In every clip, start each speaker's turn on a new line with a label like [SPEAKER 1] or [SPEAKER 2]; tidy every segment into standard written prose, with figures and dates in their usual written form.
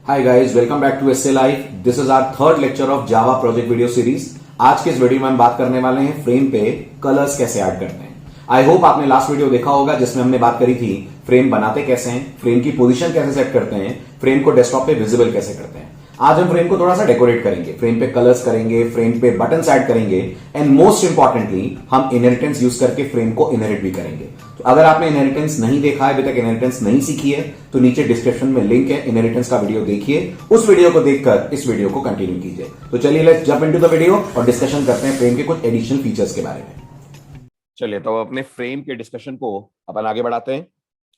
[SPEAKER 1] Hi guys, welcome back to SL Life. This is our third lecture of Java project video series. आज के इस video में हम बात करने वाले हैं फ्रेम पे कलर्स कैसे ऐड करते हैं। आई होप आपने लास्ट वीडियो देखा होगा जिसमें हमने बात करी थी फ्रेम बनाते कैसे हैं, फ्रेम की पोजीशन कैसे सेट करते हैं, फ्रेम को डेस्कटॉप पे विजिबल कैसे करते हैं। आज हम फ्रेम को थोड़ा सा डेकोरेट करेंगे, फ्रेम पे कलर्स करेंगे, फ्रेम पे बटन्स ऐड करेंगे एंड मोस्ट इंपॉर्टेंटली हम इनहेरिटेंस यूज करके फ्रेम को इनहेरिट भी करेंगे। तो अगर आपने इनहेरिटेंस नहीं देखा है, अभी तक इनहेरिटेंस नहीं सीखी है, तो नीचे डिस्क्रिप्शन में लिंक है, इनहेरिटेंस का वीडियो देखिए, उस वीडियो को देखकर इस वीडियो को कंटिन्यू कीजिए। तो चलिए let's jump into the video और डिस्कशन करते हैं फ्रेम के कुछ एडिशनल फीचर्स के बारे में। चलिए तो अपने फ्रेम के डिस्कशन को अपन आगे बढ़ाते हैं।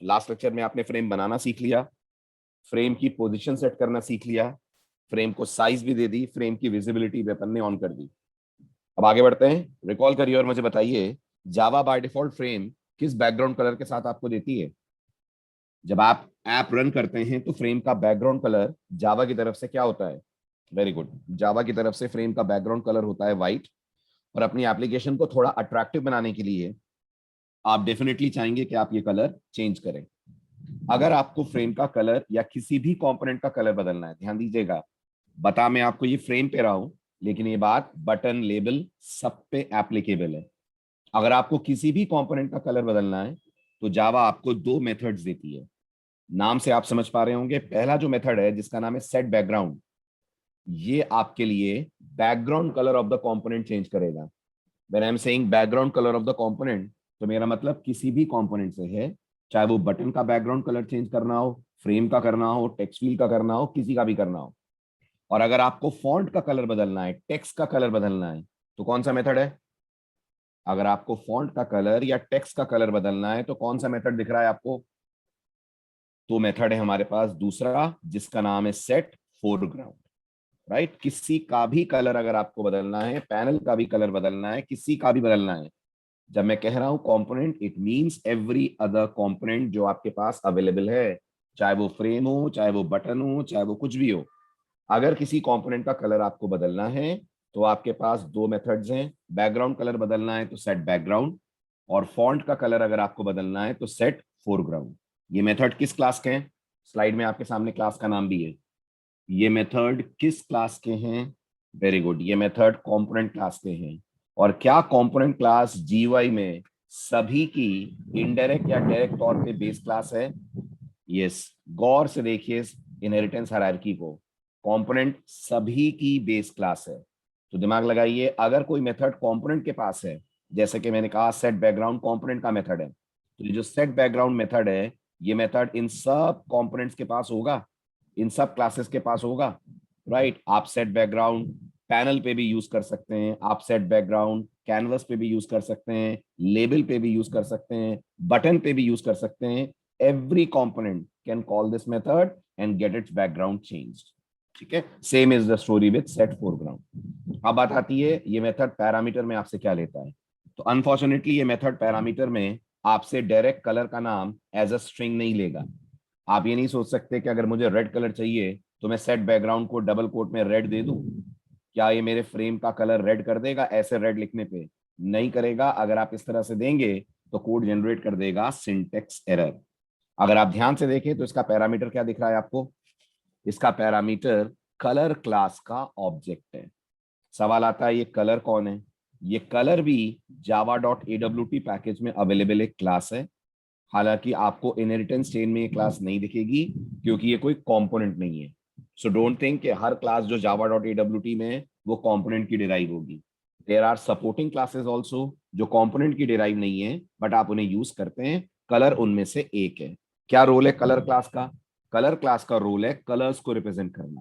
[SPEAKER 1] लास्ट लेक्चर में आपने फ्रेम बनाना सीख लिया, फ्रेम की पोजीशन सेट करना सीख लिया, फ्रेम को साइज भी दे दी, फ्रेम की विजिबिलिटी भी अपन ने ऑन कर दी। अब आगे बढ़ते हैं, रिकॉल करिए और मुझे बताइए जावा बाय डिफॉल्ट फ्रेम किस बैकग्राउंड कलर के साथ आपको देती है। जब आप ऐप रन करते हैं तो फ्रेम का बैकग्राउंड कलर जावा की तरफ से क्या होता है? वेरी गुड, जावा की तरफ से फ्रेम का बैकग्राउंड कलर होता है व्हाइट। और अपनी एप्लीकेशन को थोड़ा अट्रैक्टिव बनाने के लिए आप डेफिनेटली चाहेंगे कि आप ये कलर चेंज करें। अगर आपको फ्रेम का कलर या किसी भी कंपोनेंट का कलर बदलना है, ध्यान दीजिएगा, बता मैं आपको ये फ्रेम पे रहा हूं, लेकिन ये बात बटन लेबल सब पे एप्लीकेबल है। अगर आपको किसी भी कंपोनेंट का कलर बदलना है तो जावा आपको दो मेथड्स देती है। नाम से आप समझ पा रहे होंगे, पहला जो मेथड है जिसका नाम है सेट बैकग्राउंड, ये आपके लिए background colour of the component change करेगा। When I am saying background colour of the component, तो मेरा मतलब किसी भी कंपोनेंट से है, चाहे वो बटन का बैकग्राउंड कलर चेंज करना हो, फ्रेम का करना हो, टेक्स्ट फील्ड का करना हो, किसी का भी करना हो। और अगर आपको फॉन्ट का कलर बदलना है, टेक्स्ट का कलर बदलना है, तो कौन सा मेथड है? अगर आपको फॉन्ट का कलर या टेक्स्ट का कलर बदलना है तो कौन सा मेथड दिख रहा है आपको? तो मेथड है हमारे पास दूसरा जिसका नाम है सेट फोरग्राउंड। राइट, किसी का भी कलर अगर आपको बदलना है, पैनल का भी कलर बदलना है, किसी का भी बदलना है, जब मैं कह रहा हूं component, it means every other component जो आपके पास अवेलेबल है, चाहे वो फ्रेम हो, चाहे वो बटन हो, चाहे वो कुछ भी हो। अगर किसी कंपोनेंट का कलर आपको बदलना है तो आपके पास दो मेथड्स हैं। बैकग्राउंड कलर बदलना है तो सेट बैकग्राउंड, और फॉन्ट का कलर अगर आपको बदलना है तो सेट फोरग्राउंड। ये मेथड किस क्लास के हैं? स्लाइड में आपके सामने क्लास का नाम भी है। ये मेथड किस क्लास के हैं? वेरी गुड, ये मेथड कंपोनेंट क्लास के हैं। और क्या कंपोनेंट क्लास जीयूआई में सभी की इनडायरेक्ट या डायरेक्ट तौर पे बेस क्लास है? यस, गौर से देखिए इनहेरिटेंस हायरार्की को, कंपोनेंट सभी की बेस क्लास है। तो दिमाग लगाइए, अगर कोई मेथड कंपोनेंट के पास है, जैसे कि मैंने कहा सेट बैकग्राउंड कंपोनेंट का मेथड है, तो ये जो सेट बैकग्राउंड मेथड है, ये मेथड इन सब कंपोनेंट्स के पास होगा, इन सब क्लासेस के पास होगा। राइट, आप सेट बैकग्राउंड पैनल पे भी यूज कर सकते हैं, आप सेट बैकग्राउंड कैनवस पे भी यूज कर सकते हैं, लेबल पे भी यूज कर सकते हैं, बटन पे भी यूज कर सकते हैं। every component can call this method and get its background changed. ठीक है, same is the story with set foreground. अब बात आती है ये मेथड पैरामीटर में आपसे क्या लेता है। तो अनफॉर्चुनेटली ये मेथड पैरामीटर में आपसे डायरेक्ट कलर का नाम एज अ स्ट्रिंग नहीं लेगा। आप ये नहीं सोच सकते कि अगर मुझे रेड कलर चाहिए तो मैं सेट बैकग्राउंड को डबल कोट में रेड दे दूं, क्या ये मेरे फ्रेम का कलर रेड कर देगा ऐसे रेड लिखने पे? नहीं करेगा। अगर आप इस तरह से देंगे तो कोड जनरेट कर देगा सिंटेक्स एरर। अगर आप ध्यान से देखें तो इसका पैरामीटर क्या दिख रहा है आपको? इसका पैरामीटर कलर क्लास का ऑब्जेक्ट है। सवाल आता है ये कलर कौन है? ये कलर भी java.awt पैकेज में अवेलेबल एक क्लास है। हालांकि आपको इनहेरिटेंस चेन में ये क्लास नहीं दिखेगी क्योंकि ये कोई कंपोनेंट नहीं है। सो डोंट थिंक कि हर क्लास जो java.awt में है वो कंपोनेंट की डिराइव होगी। There are supporting classes also जो कंपोनेंट की डिराइव नहीं है, बट आप उन्हें यूज करते हैं। कलर उनमें से एक है। क्या रोल है कलर क्लास का? कलर क्लास का रोल है कलर्स को रिप्रेजेंट करना।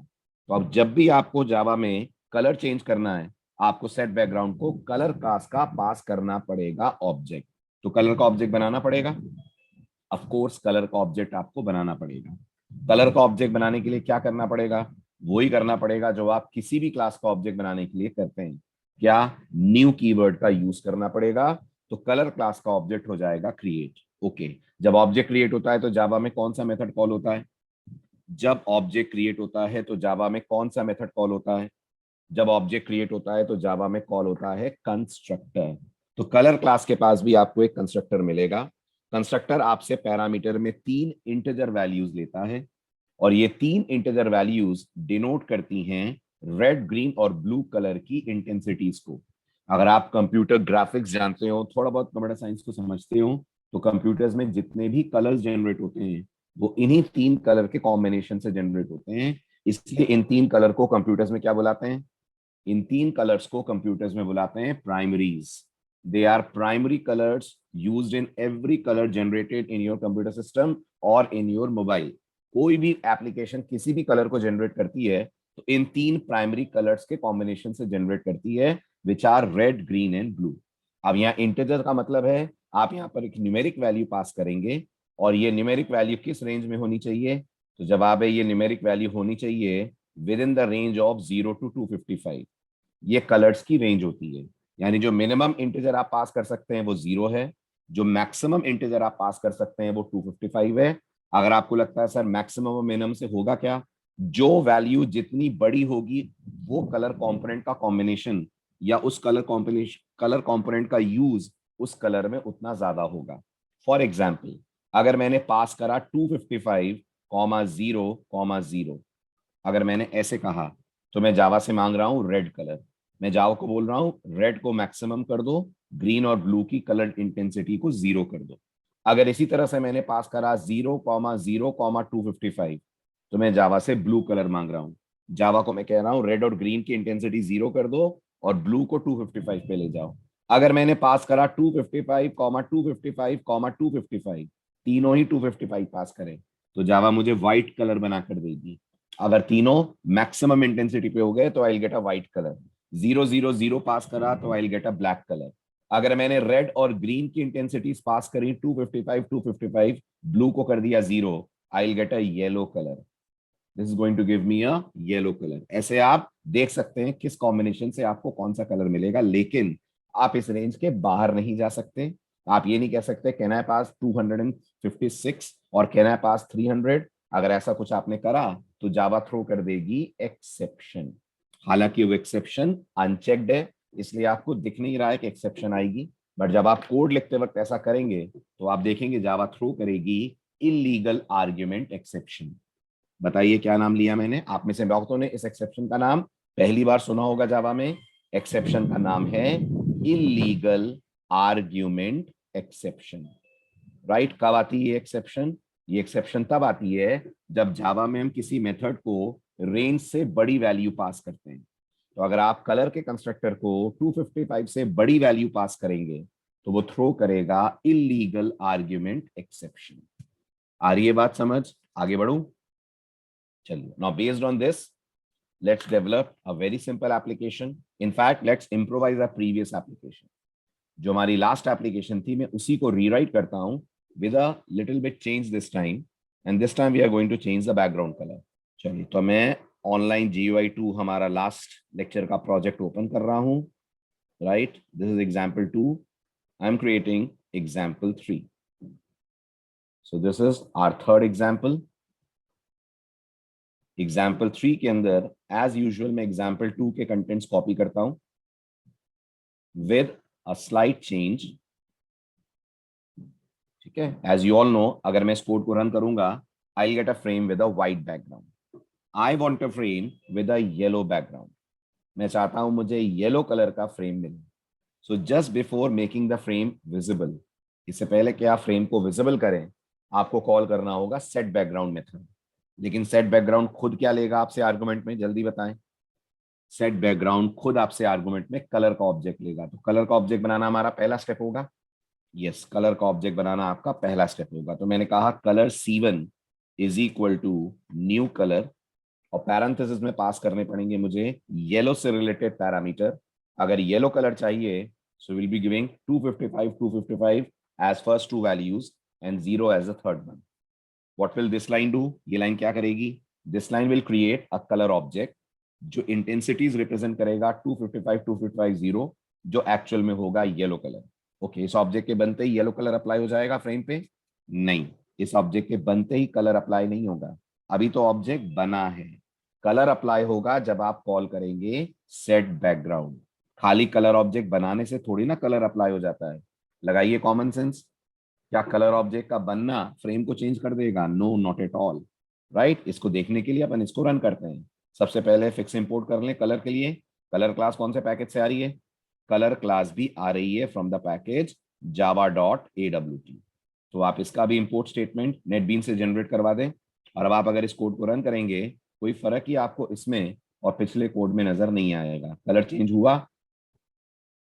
[SPEAKER 1] तो अब जब भी आपको जावा में कलर चेंज करना है, आपको सेट बैकग्राउंड को कलर क्लास का पास करना पड़ेगा ऑब्जेक्ट। तो कलर का ऑब्जेक्ट बनाना पड़ेगा, ऑफ कोर्स कलर का ऑब्जेक्ट आपको बनाना पड़ेगा। कलर का ऑब्जेक्ट बनाने के लिए क्या करना पड़ेगा? वही करना पड़ेगा जो आप किसी भी क्लास का ऑब्जेक्ट बनाने के लिए करते हैं। क्या? न्यू कीवर्ड का यूज करना पड़ेगा। तो कलर क्लास का ऑब्जेक्ट हो जाएगा क्रिएट। ओके, जब ऑब्जेक्ट क्रिएट होता है तो जावा में कौन सा मेथड कॉल होता है? जब ऑब्जेक्ट क्रिएट होता है तो जावा में कौन सा मेथड कॉल होता है? जब ऑब्जेक्ट क्रिएट होता है तो जावा में कॉल होता है कंस्ट्रक्टर। तो कलर क्लास के पास भी आपको एक कंस्ट्रक्टर मिलेगा। कंस्ट्रक्टर आपसे पैरामीटर में तीन इंटीजर वैल्यूज लेता है।
[SPEAKER 2] और ये तीन इंटीजर वैल्यूज डिनोट करती हैं रेड, ग्रीन और ब्लू कलर की इंटेंसिटीज को। अगर आप कंप्यूटर ग्राफिक्स जानते हो, थोड़ा बहुत कंप्यूटर साइंस को समझते हो, तो कंप्यूटर्स में जितने भी कलर्स जनरेट होते हैं वो इन्हीं तीन कलर के कॉम्बिनेशन से जनरेट होते हैं। इसलिए इन तीन कलर को कंप्यूटर्स में क्या बुलाते हैं? इन तीन कलर्स को कंप्यूटर्स में बुलाते हैं primaries. They are primary colours used in every colour generated in your computer system और इन योर मोबाइल। कोई भी एप्लीकेशन किसी भी कलर को जनरेट करती है तो इन तीन प्राइमरी कलर्स के कॉम्बिनेशन से जनरेट करती है, which are red, green and blue. अब यहाँ इंटीजर का मतलब है आप यहाँ पर एक न्यूमेरिक वैल्यू पास करेंगे और ये न्यूमेरिक वैल्यू किस रेंज में होनी चाहिए? तो जवाब है ये न्यूमेरिक वैल्यू होनी चाहिए with in the range of 0 to 255। ये कलर्स की रेंज होती है, यानी जो मिनिमम इंटीजर आप पास कर सकते हैं वो 0 है, जो मैक्सिमम इंटीजर आप पास कर सकते हैं वो 255 है। अगर आपको लगता है सर मैक्सिमम और मिनिमम से होगा क्या, जो वैल्यू जितनी बड़ी होगी वो कलर कंपोनेंट का कॉम्बिनेशन या उस कलर कंपोनेंट का यूज उस कलर में उतना ज्यादा होगा। फॉर एग्जाम्पल, अगर मैंने पास करा 255,0,0, अगर मैंने ऐसे कहा तो मैं जावा से मांग रहा हूं रेड कलर। मैं जावा को बोल रहा हूं रेड को मैक्सिमम कर दो, ग्रीन और ब्लू की कलर इंटेंसिटी को 0 कर दो। अगर इसी तरह से मैंने पास करा 0,0,255, तो मैं जावा से ब्लू कलर मांग रहा हूं। जावा को मैं कह रहा हूं रेड और ग्रीन की इंटेंसिटी 0 कर दो और ब्लू को 255 पे ले जाओ। अगर मैंने पास करा 255,255,255, तीनों ही 255 पास करें, तो जावा मुझे व्हाइट कलर बना कर देगी। अगर तीनों मैक्सिमम इंटेंसिटी पे हो गए तो आई गेट अ व्हाइट कलर। 0 0 0 पास करा तो आई गेट अ ब्लैक कलर। अगर मैंने रेड और ग्रीन की इंटेंसिटीज पास करी 255 ब्लू को कर दिया 0, I get a yellow colour. This is going to give me a yellow colour. ऐसे आप देख सकते हैं किस कॉम्बिनेशन से आपको कौन सा कलर मिलेगा, लेकिन आप इस रेंज के बाहर नहीं जा सकते। आप ये नहीं कह सकते कैन आई पास 256 और कैन आई पास 300। अगर ऐसा कुछ आपने करा तो जावा थ्रो कर देगी एक्सेप्शन। हालांकि वो एक्सेप्शन अनचेक्ड है, इसलिए आपको दिख नहीं रहा है कि एक्सेप्शन आएगी, बट जब आप कोड लिखते वक्त ऐसा करेंगे तो आप देखेंगे जावा थ्रो करेगी इलीगल आर्ग्यूमेंट एक्सेप्शन। बताइए क्या नाम लिया मैंने? आप में से बहुतों ने इस एक्सेप्शन का नाम पहली बार सुना होगा जावा में। एक्सेप्शन का नाम है इलीगल आर्ग्यूमेंट एक्सेप्शन। राइट? कब आती है एक्सेप्शन? ये एक्सेप्शन तब आती है जब जावा में हम किसी मेथड को रेंज से बड़ी वैल्यू पास करते हैं। तो अगर आप कलर के कंस्ट्रक्टर को 255 से बड़ी वैल्यू पास करेंगे तो वो थ्रो करेगा इलीगल आर्ग्यूमेंट एक्सेप्शन। आ रही है बात समझ? आगे बढ़ूं? चलिए, now based on this let's develop a very simple application. In fact, let's improvise our previous application. जो हमारी लास्ट एप्लीकेशन थी मैं उसी को रीराइट करता हूं with a little bit change this time, and this time we are going to change the background colour. चलिए, तो मैं ऑनलाइन GUI2 हमारा लास्ट लेक्चर का प्रोजेक्ट ओपन कर रहा हूं। Right, this is example 2। I am creating example 3। So this is our third example. Example 3 के अंदर एज यूजुअल मैं एग्जाम्पल 2 के कंटेंट्स कॉपी करता हूं विद अ स्लाइट चेंज। ठीक है, एज यू ऑल नो, अगर मैं इस कोड को रन करूंगा आई get a frame with a white background. I want a frame with a yellow background. मैं चाहता हूं मुझे येलो कलर का फ्रेम मिले। So just before making the frame visible, इससे पहले कि आप फ्रेम को विजिबल करें, आपको कॉल करना होगा सेट बैकग्राउंड मेथड। लेकिन सेट बैकग्राउंड खुद क्या लेगा आपसे आर्गुमेंट में, जल्दी बताएं? सेट बैकग्राउंड खुद आपसे आर्गुमेंट में कलर का ऑब्जेक्ट लेगा। तो कलर का ऑब्जेक्ट बनाना हमारा पहला स्टेप होगा। यस, कलर का ऑब्जेक्ट बनाना आपका पहला स्टेप होगा। तो मैंने कहा colour C1 is equal to new colour, और पैरेंथेसिस में पास करने पड़ेंगे मुझे येलो से रिलेटेड पैरामीटर। अगर येलो कलर चाहिए so will be giving 255 as first two values and 0 as the third one. What will this line do? ये line क्या करेगी? This line will create a colour object जो intensities represent करेगा 255 255 0, जो actual में होगा yellow colour. Okay, इस object के बनते ही येलो कलर अप्लाई हो जाएगा फ्रेम पे? नहीं, इस ऑब्जेक्ट के बनते ही कलर अप्लाई नहीं होगा। अभी तो ऑब्जेक्ट बना है। कलर अप्लाई होगा जब आप कॉल करेंगे सेट बैकग्राउंड। खाली कलर ऑब्जेक्ट बनाने से थोड़ी ना कलर अप्लाई हो जाता है। लगाइए कॉमन सेंस। क्या कलर ऑब्जेक्ट का बनना फ्रेम को चेंज कर देगा? No, not at all. Right. इसको देखने के लिए अपन इसको रन करते हैं। सबसे पहले फिक्स इंपोर्ट कर लें कलर के लिए। कलर क्लास कौन से पैकेज से आ रही है? कलर क्लास भी आ रही है फ्रॉम द पैकेज java.awt। तो आप इसका भी इंपोर्ट स्टेटमेंट नेटबीन से जनरेट करवा दें। और अब आप अगर इस कोड को रन करेंगे, कोई फर्क ही आपको इसमें और पिछले कोड में नजर नहीं आएगा। कलर चेंज हुआ?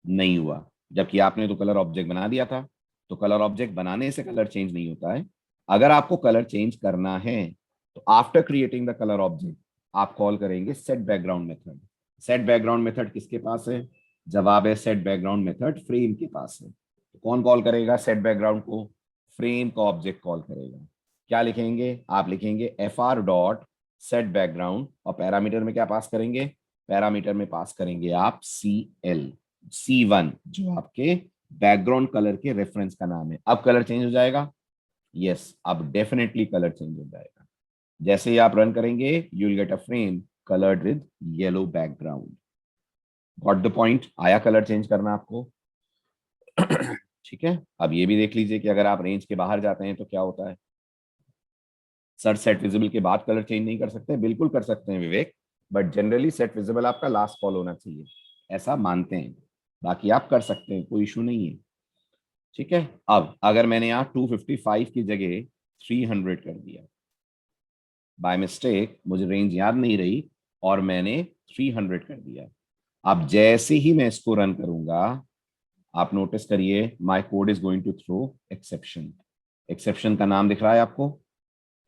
[SPEAKER 2] नहीं हुआ, जबकि आपने तो कलर ऑब्जेक्ट बना दिया था। तो कलर ऑब्जेक्ट बनाने से कलर चेंज नहीं होता है। अगर आपको कलर चेंज करना है तो after creating the colour object आप कॉल करेंगे set background method. Set background method किसके पास है? जवाब है सेट बैकग्राउंड मेथड फ्रेम के पास है। तो कौन कॉल करेगा सेट बैकग्राउंड को? फ्रेम का ऑब्जेक्ट कॉल करेगा। क्या लिखेंगे? आप लिखेंगे fr डॉट सेट बैकग्राउंड और पैरामीटर में क्या पास करेंगे? पैरामीटर में पास करेंगे आप C1 जो आपके बैकग्राउंड कलर के रेफरेंस का नाम है। अब कलर चेंज हो जाएगा? यस, अब डेफिनेटली कलर चेंज हो जाएगा। जैसे ही आप रन करेंगे you will get a frame coloured with yellow background. Got the point? आया कलर चेंज करना आपको? ठीक है। अब ये भी देख लीजिए कि अगर आप रेंज के बाहर जाते हैं तो क्या होता है। सर सेट विजिबल के बाद कलर चेंज नहीं कर सकते? बिल्कुल कर सकते हैं विवेक, बट जनरली सेट विजिबल आपका लास्ट कॉल होना चाहिए, ऐसा मानते हैं। बाकी आप कर सकते हैं, कोई इशू नहीं है। ठीक है। अब अगर मैंने यहाँ 255 की जगह 300 कर दिया, बाय मिस्टेक मुझे रेंज याद नहीं रही और मैंने 300 कर दिया। अब जैसे ही मैं इसको रन करूंगा, आप नोटिस करिए my code is going to throw exception. Exception का नाम दिख रहा है आपको?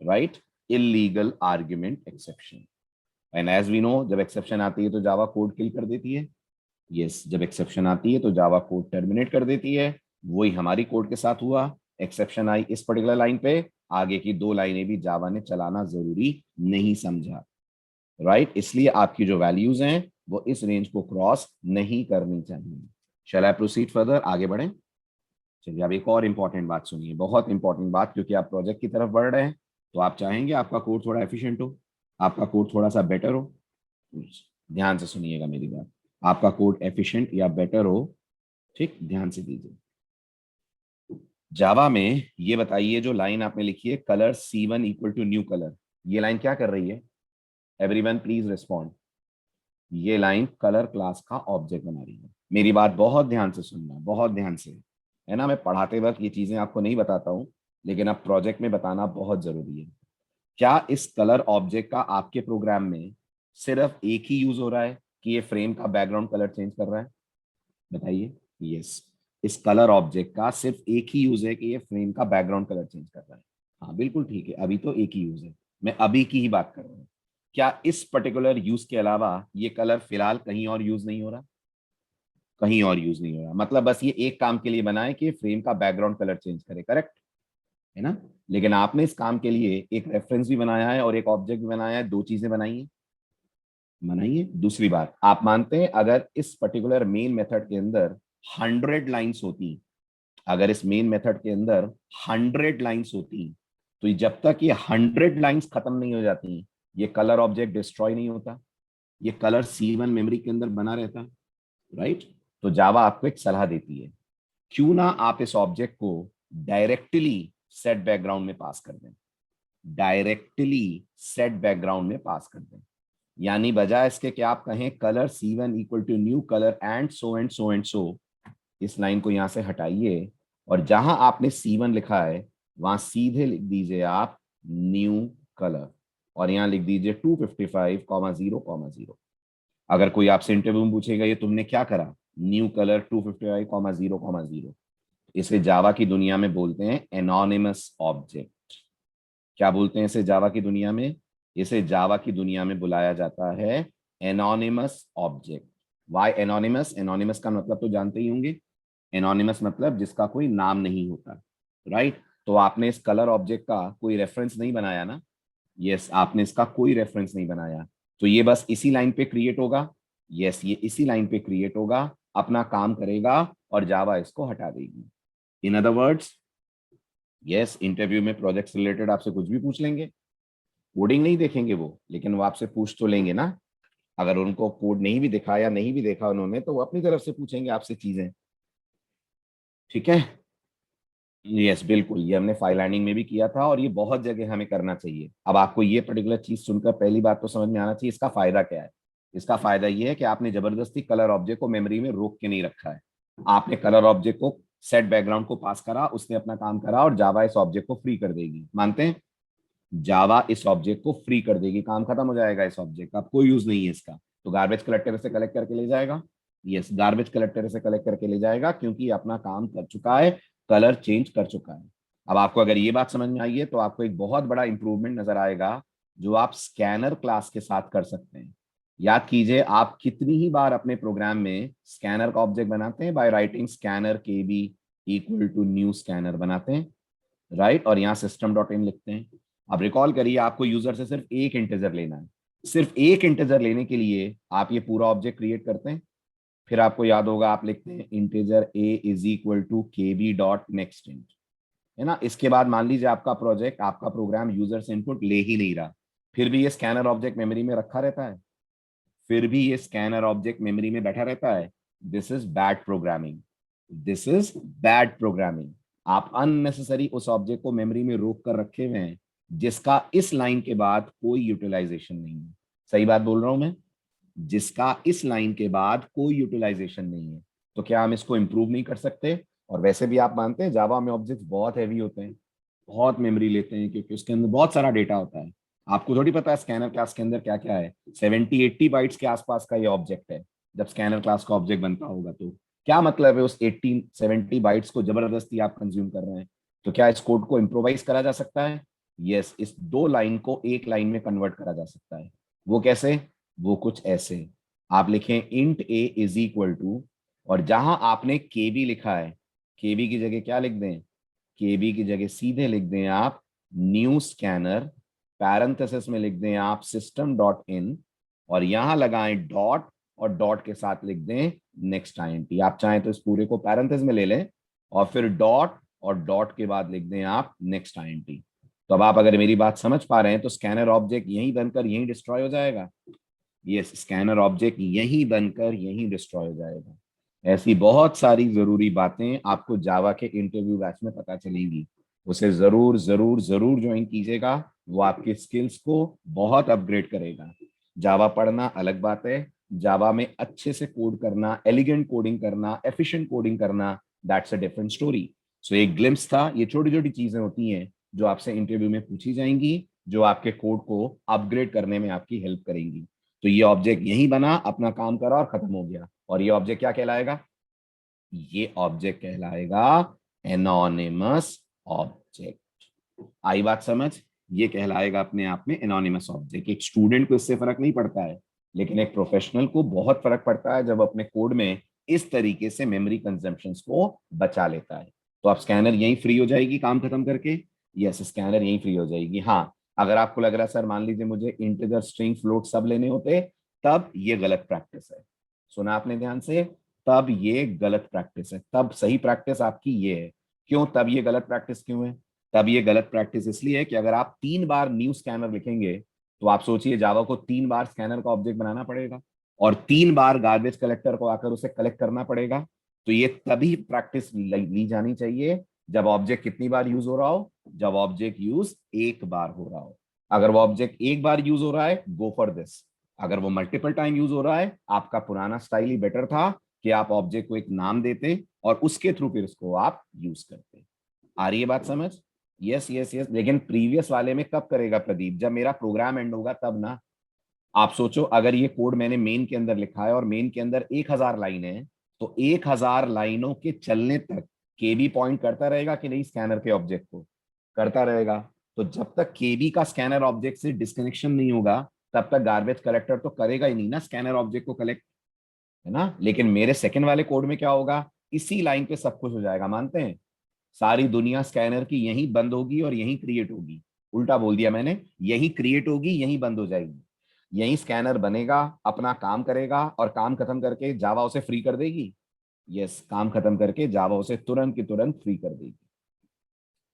[SPEAKER 2] Right, illegal argument exception. And as we know, जब एक्सेप्शन आती है तो जावा कोड किल कर देती है। यस, जब एक्सेप्शन आती है तो जावा कोड टर्मिनेट कर देती है। वही हमारी कोड के साथ हुआ। एक्सेप्शन आई इस पर्टिकुलर लाइन पे, आगे की 2 लाइनें भी जावा ने चलाना जरूरी नहीं समझा। राइट, इसलिए आपकी जो वैल्यूज हैं वो इस रेंज को क्रॉस नहीं करनी चाहिए। शैल आई प्रोसीड फर्दर? आगे बढ़ें। चलिए अब एक और इंपॉर्टेंट बात सुनिए, बहुत इंपॉर्टेंट बात, क्योंकि आप प्रोजेक्ट की तरफ बढ़ रहे हैं तो आप चाहेंगे आपका कोड थोड़ा एफिशिएंट हो, आपका कोड थोड़ा सा बेटर हो। ध्यान से सुनिएगा मेरी बात। आपका कोड एफिशिएंट या बेटर हो, ठीक, ध्यान से दीजिए। जावा में ये बताइए, जो लाइन आपने लिखी है colour C1 equal to new colour, ये लाइन क्या कर रही है? Everyone please respond. ये लाइन कलर क्लास का ऑब्जेक्ट बना रही है। मेरी बात बहुत ध्यान से सुनना, बहुत ध्यान से, है ना। मैं पढ़ाते वक्त ये चीजें आपको नहीं बताता हूँ, लेकिन अब प्रोजेक्ट में बताना बहुत जरूरी है। क्या इस कलर ऑब्जेक्ट का आपके प्रोग्राम में सिर्फ एक ही यूज हो रहा है कि ये फ्रेम का बैकग्राउंड कलर चेंज कर रहा है? बताइए। यस, इस कलर ऑब्जेक्ट का सिर्फ एक ही यूज है कि ये फ्रेम का बैकग्राउंड कलर चेंज कर रहा है। हाँ बिल्कुल ठीक है, अभी तो एक ही यूज है, मैं अभी की ही बात कर रहा हूँ। क्या इस पर्टिकुलर यूज के अलावा ये कलर फिलहाल कहीं और यूज नहीं हो रहा? कहीं और यूज नहीं हो रहा, मतलब बस ये एक काम के लिए बना है कि फ्रेम का बैकग्राउंड कलर चेंज करे, करेक्ट है ना। लेकिन आपने इस काम के लिए एक रेफरेंस भी बनाया है और एक ऑब्जेक्ट भी बनाया है, 2 चीजें बनाई है, बनाइए। दूसरी बात, आप मानते हैं अगर इस पर्टिकुलर मेन मेथड के अंदर 100 लाइंस होती, अगर इस मेन मेथड के अंदर 100 लाइंस होती, तो जब तक ये 100 लाइंस खत्म नहीं हो जाती ये कलर ऑब्जेक्ट डिस्ट्रॉय नहीं होता, ये कलर C1 मेमोरी के अंदर बना रहता। राइट। तो जावा आपको एक सलाह देती है, क्यों ना आप इस ऑब्जेक्ट को डायरेक्टली सेट बैकग्राउंड में पास कर दें, डायरेक्टली सेट बैकग्राउंड में पास कर दें। यानी बजाय इसके कि आप कहें colour C1 equal to new colour and so and so and so, इस लाइन को यहां से हटाइए और जहां आपने C1 लिखा है वहां सीधे लिख दीजिए आप न्यू कलर और यहां लिख दीजिए 255,0,0। अगर कोई आपसे इंटरव्यू में पूछेगा ये तुमने क्या करा, न्यू कलर 255,0,0, इसे जावा की दुनिया में बोलते हैं एनोनिमस ऑब्जेक्ट। क्या बोलते हैं इसे जावा की दुनिया में? इसे जावा की दुनिया में बुलाया जाता है anonymous object. Why anonymous? Anonymous का मतलब तो जानते ही होंगे, एनोनिमस मतलब जिसका कोई नाम नहीं होता। राइट। तो आपने इस कलर ऑब्जेक्ट का कोई रेफरेंस नहीं बनाया ना? यस, आपने इसका कोई रेफरेंस नहीं बनाया, तो ये बस इसी लाइन पे क्रिएट होगा। यस, ये इसी लाइन पे क्रिएट होगा, अपना काम करेगा और जावा इसको हटा देगी। In other words, yes, interview में प्रोजेक्ट से रिलेटेड आपसे कुछ भी पूछ लेंगे, कोडिंग नहीं देखेंगे वो, लेकिन वो आपसे पूछ तो लेंगे ना। अगर उनको कोड नहीं भी दिखाया, नहीं भी देखा उन्होंने, तो वो अपनी तरफ से पूछेंगे आपसे चीजें। ठीक है। यस बिल्कुल, ये हमने फाइल लैंडिंग में भी किया था और ये बहुत जगह हमें करना चाहिए। अब आपको ये पर्टिकुलर चीज सुनकर पहली बात तो समझ में आना चाहिए इसका फायदा क्या है। इसका फायदा ये है कि आपने जबरदस्ती कलर ऑब्जेक्ट को मेमोरी में रोक के नहीं रखा है। आपने कलर ऑब्जेक्ट को सेट बैकग्राउंड को पास करा, उसने अपना काम करा और जावा इस ऑब्जेक्ट को फ्री कर देगी। मानते हैं? जावा इस ऑब्जेक्ट को फ्री कर देगी, काम खत्म हो जाएगा, इस ऑब्जेक्ट का अब कोई यूज नहीं है इसका। तो गार्बेज कलेक्टर से कलेक्ट करके ले जाएगा। यस, गार्बेज कलेक्टर से कलेक्ट करके ले जाएगा क्योंकि अपना काम कर चुका है, कलर चेंज कर चुका है। अब आपको अगर ये बात समझ में आई है तो आपको एक बहुत बड़ा इंप्रूवमेंट नजर आएगा जो आप स्कैनर क्लास के साथ कर सकते हैं। याद कीजिए, आप कितनी ही बार अपने प्रोग्राम में स्कैनर का ऑब्जेक्ट बनाते हैं by writing scanner k b equal to new scanner बनाते हैं, राइट, और यहाँ सिस्टम डॉट इन लिखते हैं। अब रिकॉल करिए, आपको यूजर से सिर्फ एक इंटीजर लेना है। सिर्फ एक इंटीजर लेने के लिए आप ये पूरा ऑब्जेक्ट क्रिएट करते हैं। फिर आपको याद होगा, आप लिखते हैं integer a is equal to k b dot next int, है ना। इसके बाद मान लीजिए आपका प्रोजेक्ट, आपका प्रोग्राम यूजर से इनपुट ले ही नहीं रहा, फिर भी ये स्कैनर ऑब्जेक्ट मेमोरी में रखा रहता है, फिर भी ये स्कैनर ऑब्जेक्ट मेमोरी में बैठा रहता है। This is bad programming, this is bad programming. आप अननेसेसरी उस ऑब्जेक्ट को मेमोरी में रोक कर रखे हुए हैं जिसका इस लाइन के बाद कोई यूटिलाइजेशन नहीं है। सही बात बोल रहा हूं मैं? जिसका इस लाइन के बाद कोई यूटिलाइजेशन नहीं है। तो क्या हम इसको इंप्रूव नहीं कर सकते? और वैसे भी आप मानते हैं जावा में ऑब्जेक्ट्स बहुत हैवी होते हैं, बहुत मेमोरी लेते हैं क्योंकि उसके अंदर बहुत सारा डेटा होता है। आपको थोड़ी पता है स्कैनर क्लास के अंदर क्या क्या है। 70-80 बाइट्स के आसपास का ये ऑब्जेक्ट है। जब स्कैनर क्लास का ऑब्जेक्ट बनता होगा तो क्या मतलब है उस 80-70 बाइट्स को जबरदस्ती आप कंज्यूम कर रहे हैं? तो क्या इस कोड को इम्प्रोवाइज करा जा सकता है? यस, इस 2 लाइन को एक लाइन में कन्वर्ट करा जा सकता है। वो कैसे? वो कुछ ऐसे, आप लिखें int a is equal to, और जहां आपने के बी लिखा है, के बी की जगह क्या लिख दें? के बी की जगह सीधे लिख दें आप न्यू स्कैनर, पैरेंथेसिस में लिख दें आप सिस्टम डॉट इन, और यहां लगाएं डॉट, और डॉट के साथ लिख दें नेक्स्ट आईएनटी। आप चाहें तो इस पूरे को पैरेंथेसिस में ले लें और फिर डॉट, और डॉट के बाद लिख दें आप नेक्स्ट आईएनटी। तो अब आप अगर मेरी बात समझ पा रहे हैं तो स्कैनर ऑब्जेक्ट यहीं बनकर यहीं डिस्ट्रॉय हो जाएगा। यस, स्कैनर ऑब्जेक्ट यहीं बनकर यहीं डिस्ट्रॉय हो जाएगा। ऐसी बहुत सारी जरूरी बातें आपको जावा के इंटरव्यू बैच में पता चलेंगी। उसे जरूर जरूर जरूर ज्वाइन कीजिएगा, वो आपके स्किल्स को बहुत अपग्रेड करेगा। जावा पढ़ना अलग बात है, जावा में अच्छे से कोड करना, एलिगेंट कोडिंग करना, एफिशिएंट कोडिंग करना, दैट्स अ डिफरेंट स्टोरी। सो एक ग्लिम्स था, ये छोटी छोटी चीजें होती हैं जो आपसे इंटरव्यू में पूछी जाएंगी, जो आपके कोड को अपग्रेड करने में आपकी हेल्प करेंगी। तो ये ऑब्जेक्ट यही बना, अपना काम करा और खत्म हो गया। और ये ऑब्जेक्ट क्या कहलाएगा? ये ऑब्जेक्ट कहलाएगा एनोनिमस ऑब्जेक्ट। आई बात समझ? ये कहलाएगा अपने आप में एनोनिमस ऑब्जेक्ट। एक स्टूडेंट को इससे फर्क नहीं पड़ता है, लेकिन एक प्रोफेशनल को बहुत फर्क पड़ता है जब अपने कोड में इस तरीके से मेमोरी कंजम्पशंस को बचा लेता है। तो आप स्कैनर यहीं फ्री हो जाएगी काम खत्म करके। यस, स्कैनर यहीं फ्री हो जाएगी। हाँ, अगर आपको लग रहा है सर मान लीजिए मुझे इंटीजर स्ट्रिंग फ्लोट सब लेने होते, तब ये गलत प्रैक्टिस है। सुना आपने ध्यान से? तब ये गलत प्रैक्टिस है। तब सही प्रैक्टिस आपकी ये है। क्यों तब ये गलत प्रैक्टिस क्यों है? तब ये गलत प्रैक्टिस इसलिए है कि अगर आप 3 बार न्यू स्कैनर लिखेंगे तो आप सोचिए जावा को 3 बार स्कैनर का ऑब्जेक्ट बनाना पड़ेगा और 3 बार गार्बेज कलेक्टर को आकर उसे कलेक्ट करना पड़ेगा। तो ये तभी प्रैक्टिस ली जानी चाहिए जब ऑब्जेक्ट कितनी बार यूज हो रहा हो? जब ऑब्जेक्ट यूज एक बार हो रहा हो। अगर वो ऑब्जेक्ट एक बार यूज हो रहा है, गो फॉर दिस। अगर वो मल्टीपल टाइम यूज हो रहा है, आपका पुराना स्टाइल ही बेटर था कि आप ऑब्जेक्ट को एक नाम देते और उसके थ्रू फिर उसको आप यूज करते। आ रही है बात समझ? Yes yes yes. लेकिन प्रीवियस वाले में कब करेगा प्रदीप? जब मेरा प्रोग्राम एंड होगा तब ना। आप सोचो, अगर ये कोड मैंने मेन के अंदर लिखा है और मेन के अंदर 1000 लाइन है, तो 1000 लाइनों के चलने तक केबी पॉइंट करता रहेगा कि नहीं स्कैनर के ऑब्जेक्ट को? करता रहेगा। तो जब तक केबी का स्कैनर ऑब्जेक्ट से डिस्कनेक्शन नहीं होगा, तब तक गार्बेज कलेक्टर तो करेगा ही नहीं ना स्कैनर ऑब्जेक्ट को कलेक्ट, है ना। लेकिन मेरे सेकंड वाले कोड में क्या होगा? इसी लाइन पे सब कुछ हो जाएगा। मानते हैं? सारी दुनिया स्कैनर की यहीं बंद होगी और यहीं क्रिएट होगी। उल्टा बोल दिया मैंने, यहीं क्रिएट होगी यहीं बंद हो जाएगी। यहीं स्कैनर बनेगा, अपना काम करेगा और काम खत्म करके जावा उसे फ्री कर देगी। यस, काम खत्म करके जावा उसे तुरंत की तुरंत फ्री कर देगी।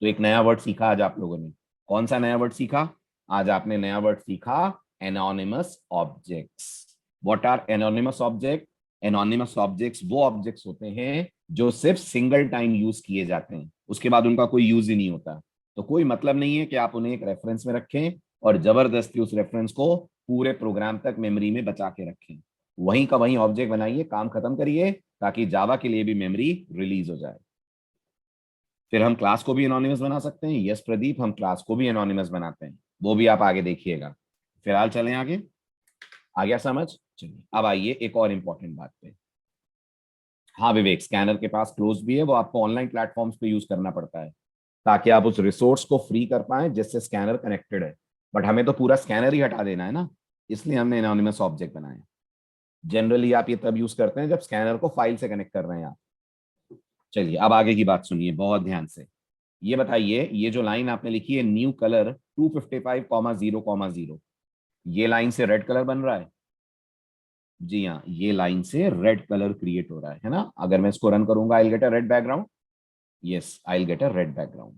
[SPEAKER 2] तो एक नया वर्ड सीखा आज आप लोगों ने। कौन सा नया वर्ड सीखा? आज आपने नया वर्ड सीखा anonymous objects. What are anonymous object? Anonymous objects वो ऑब्जेक्ट्स होते हैं जो सिर्फ सिंगल टाइम यूज किए जाते हैं, उसके बाद उनका कोई यूज ही नहीं होता। तो कोई मतलब नहीं है कि आप उन्हें एक रेफरेंस में रखें और जबरदस्ती उस रेफरेंस को पूरे प्रोग्राम तक मेमोरी में बचा के रखें। वहीं का वहीं ऑब्जेक्ट बनाइए, काम खत्म करिए, ताकि जावा के लिए भी मेमोरी रिलीज हो जाए। फिर हम क्लास को भी एनोनिमस बना सकते हैं। यस प्रदीप, हम क्लास को भी एनोनिमस बनाते हैं, वो भी आप आगे देखिएगा। फिलहाल चलें आगे। आ गया समझ? चलिए अब आइए एक और इंपॉर्टेंट बात पे। हाँ विवेक, स्कैनर के पास क्लोज भी है, वो आपको ऑनलाइन प्लेटफॉर्म्स पे यूज करना पड़ता है ताकि आप उस रिसोर्स को फ्री कर पाए जिससे स्कैनर कनेक्टेड है। बट हमें तो पूरा स्कैनर ही हटा देना है ना, इसलिए हमने एनोनिमस ऑब्जेक्ट बनाया। जनरली आप ये तब यूज करते हैं जब स्कैनर को फाइल से कनेक्ट कर रहे हैं आप। चलिए अब आगे की बात सुनिए बहुत ध्यान से। ये बताइए, ये जो लाइन आपने लिखी है न्यू कलर 255,0,0, ये लाइन से रेड कलर बन रहा है। जी हाँ, ये लाइन से रेड कलर क्रिएट हो रहा है ना। अगर मैं इसको रन करूंगा I will get a red background. Yes, I will get a red background.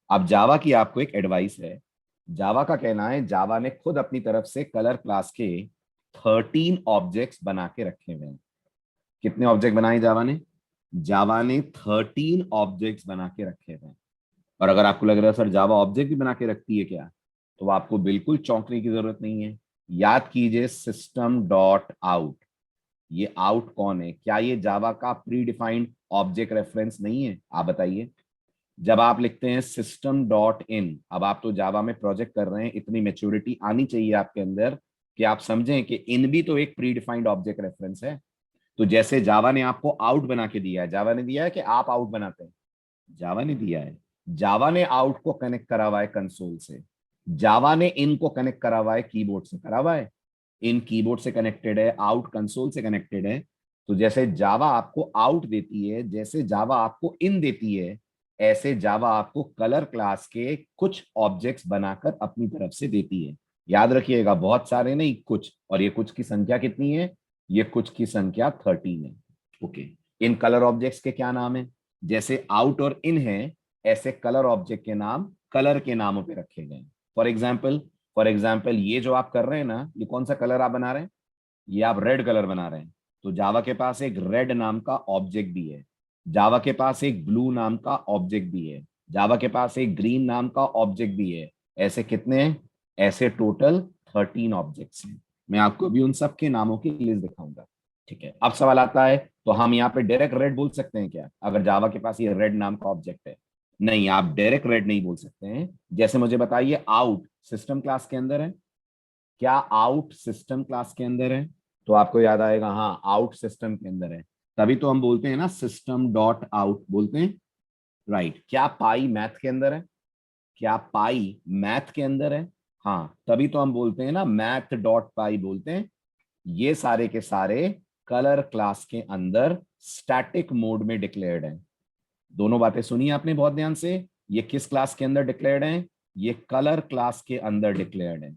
[SPEAKER 2] अब जावा की आपको एक एडवाइस है। जावा का कहना है, जावा ने खुद अपनी तरफ से कलर क्लास के 13 ऑब्जेक्ट्स बना के रखे हुए हैं। कितने ऑब्जेक्ट बनाए जावा ने? जावा ने 13 ऑब्जेक्ट्स बना के रखे हुए हैं। और अगर आपको लग रहा है सर जावा ऑब्जेक्ट भी बना के रखती है क्या, तो आपको बिल्कुल चौंकने की जरूरत नहीं है। याद कीजिए सिस्टम डॉट आउट। ये आउट कौन है? क्या ये जावा का प्री डिफाइंड ऑब्जेक्ट रेफरेंस नहीं है? आप बताइए। जब आप लिखते हैं सिस्टम डॉट इन, अब आप तो जावा में प्रोजेक्ट कर रहे हैं, इतनी मेच्योरिटी आनी चाहिए आपके अंदर कि आप समझें कि इन भी तो एक प्री डिफाइंड ऑब्जेक्ट रेफरेंस है। तो जैसे जावा ने आपको आउट बना के दिया है, जावा ने दिया है कि आप आउट बनाते हैं, जावा ने दिया है। जावा ने आउट को कनेक्ट करा हुआ है कंसोल से, जावा ने इन को कनेक्ट करा हुआ है कीबोर्ड से, करा हुआ है। इन कीबोर्ड से कनेक्टेड है, आउट कंसोल से कनेक्टेड है। तो जैसे जावा आपको आउट देती है, जैसे जावा आपको इन देती है, ऐसे जावा आपको कलर क्लास के कुछ ऑब्जेक्ट्स बनाकर अपनी तरफ से देती है। याद रखिएगा, बहुत सारे नहीं, कुछ। और ये कुछ की संख्या कितनी है? ये कुछ की संख्या 13 है। ओके, इन कलर ऑब्जेक्ट्स के क्या नाम है? जैसे आउट और इन है, ऐसे कलर ऑब्जेक्ट के नाम कलर के नामों पे रखे गए। फॉर एग्जाम्पल ये जो आप कर रहे हैं ना, ये कौन सा कलर आप बना रहे हैं? ये आप रेड कलर बना रहे हैं। तो जावा के पास एक रेड नाम का ऑब्जेक्ट भी है, जावा के पास एक ब्लू नाम का ऑब्जेक्ट भी है, जावा के पास एक ग्रीन नाम का ऑब्जेक्ट भी है। ऐसे कितने हैं? ऐसे टोटल 13 ऑब्जेक्ट्स हैं। मैं आपको अभी उन सब के नामों की लिस्ट दिखाऊंगा। ठीक है, अब सवाल आता है, तो हम यहाँ पे डायरेक्ट रेड बोल सकते हैं क्या, अगर जावा के पास ये रेड नाम का ऑब्जेक्ट है? नहीं, आप डायरेक्ट रेड नहीं बोल सकते हैं। जैसे मुझे बताइए, आउट सिस्टम क्लास के अंदर है क्या? आउट सिस्टम क्लास के अंदर है? तो आपको याद आएगा, हाँ आउट सिस्टम के अंदर है। तभी तो हम बोलते हैं ना सिस्टम डॉट आउट बोलते हैं, राइट। क्या पाई मैथ के अंदर है? क्या पाई मैथ के अंदर है? हाँ, तभी तो हम बोलते हैं ना मैथ डॉट पाई बोलते हैं। ये सारे के सारे कलर क्लास के अंदर स्टैटिक मोड में डिक्लेयर्ड है। दोनों बातें सुनिए आपने बहुत ध्यान से। ये किस क्लास के अंदर डिक्लेयर्ड है? ये कलर क्लास के अंदर डिक्लेयर्ड है।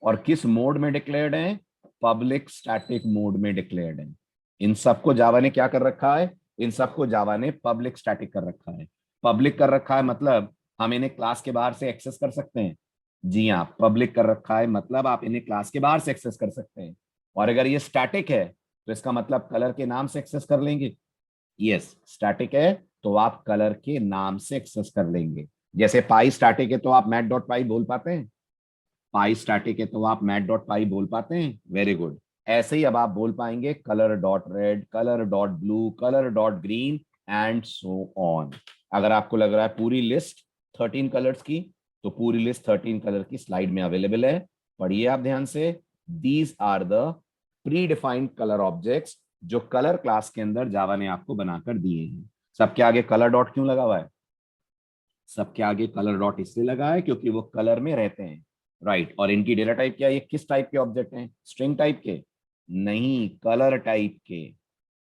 [SPEAKER 2] और किस मोड में डिक्लेयर्ड है? पब्लिक स्टैटिक मोड में डिक्लेयर्ड है। इन सबको जावा ने क्या कर रखा है? इन सबको जावा ने पब्लिक स्टैटिक कर रखा है। पब्लिक कर रखा है मतलब हम इन्हें क्लास के बाहर से एक्सेस कर सकते हैं। जी हाँ, पब्लिक कर रखा है मतलब आप इन्हें क्लास के बाहर से एक्सेस कर सकते हैं। और अगर ये स्टैटिक है तो इसका मतलब कलर के नाम से एक्सेस कर लेंगे। यस, स्टैटिक है तो आप कलर के नाम से एक्सेस कर लेंगे। जैसे पाई स्टैटिक है तो आप मैट डॉट पाई बोल पाते हैं, पाई स्टैटिक है तो आप मैट डॉट पाई बोल पाते हैं, वेरी गुड। ऐसे ही अब आप बोल पाएंगे colour dot red, colour dot blue, colour dot green and so on. अगर आपको लग रहा है पूरी लिस्ट 13 कलर्स की, तो पूरी लिस्ट 13 कलर की स्लाइड में अवेलेबल है। पढ़िए आप ध्यान से। These are the pre defined colour objects जो कलर क्लास के अंदर जावा ने आपको बनाकर दिए हैं। सबके आगे कलर डॉट क्यों लगा हुआ है? सबके आगे कलर डॉट इसलिए लगा है क्योंकि वो कलर में रहते हैं, राइट। और इनकी डेटा टाइप क्या है? ये किस टाइप के ऑब्जेक्ट हैं? स्ट्रिंग टाइप के? नहीं, कलर टाइप के।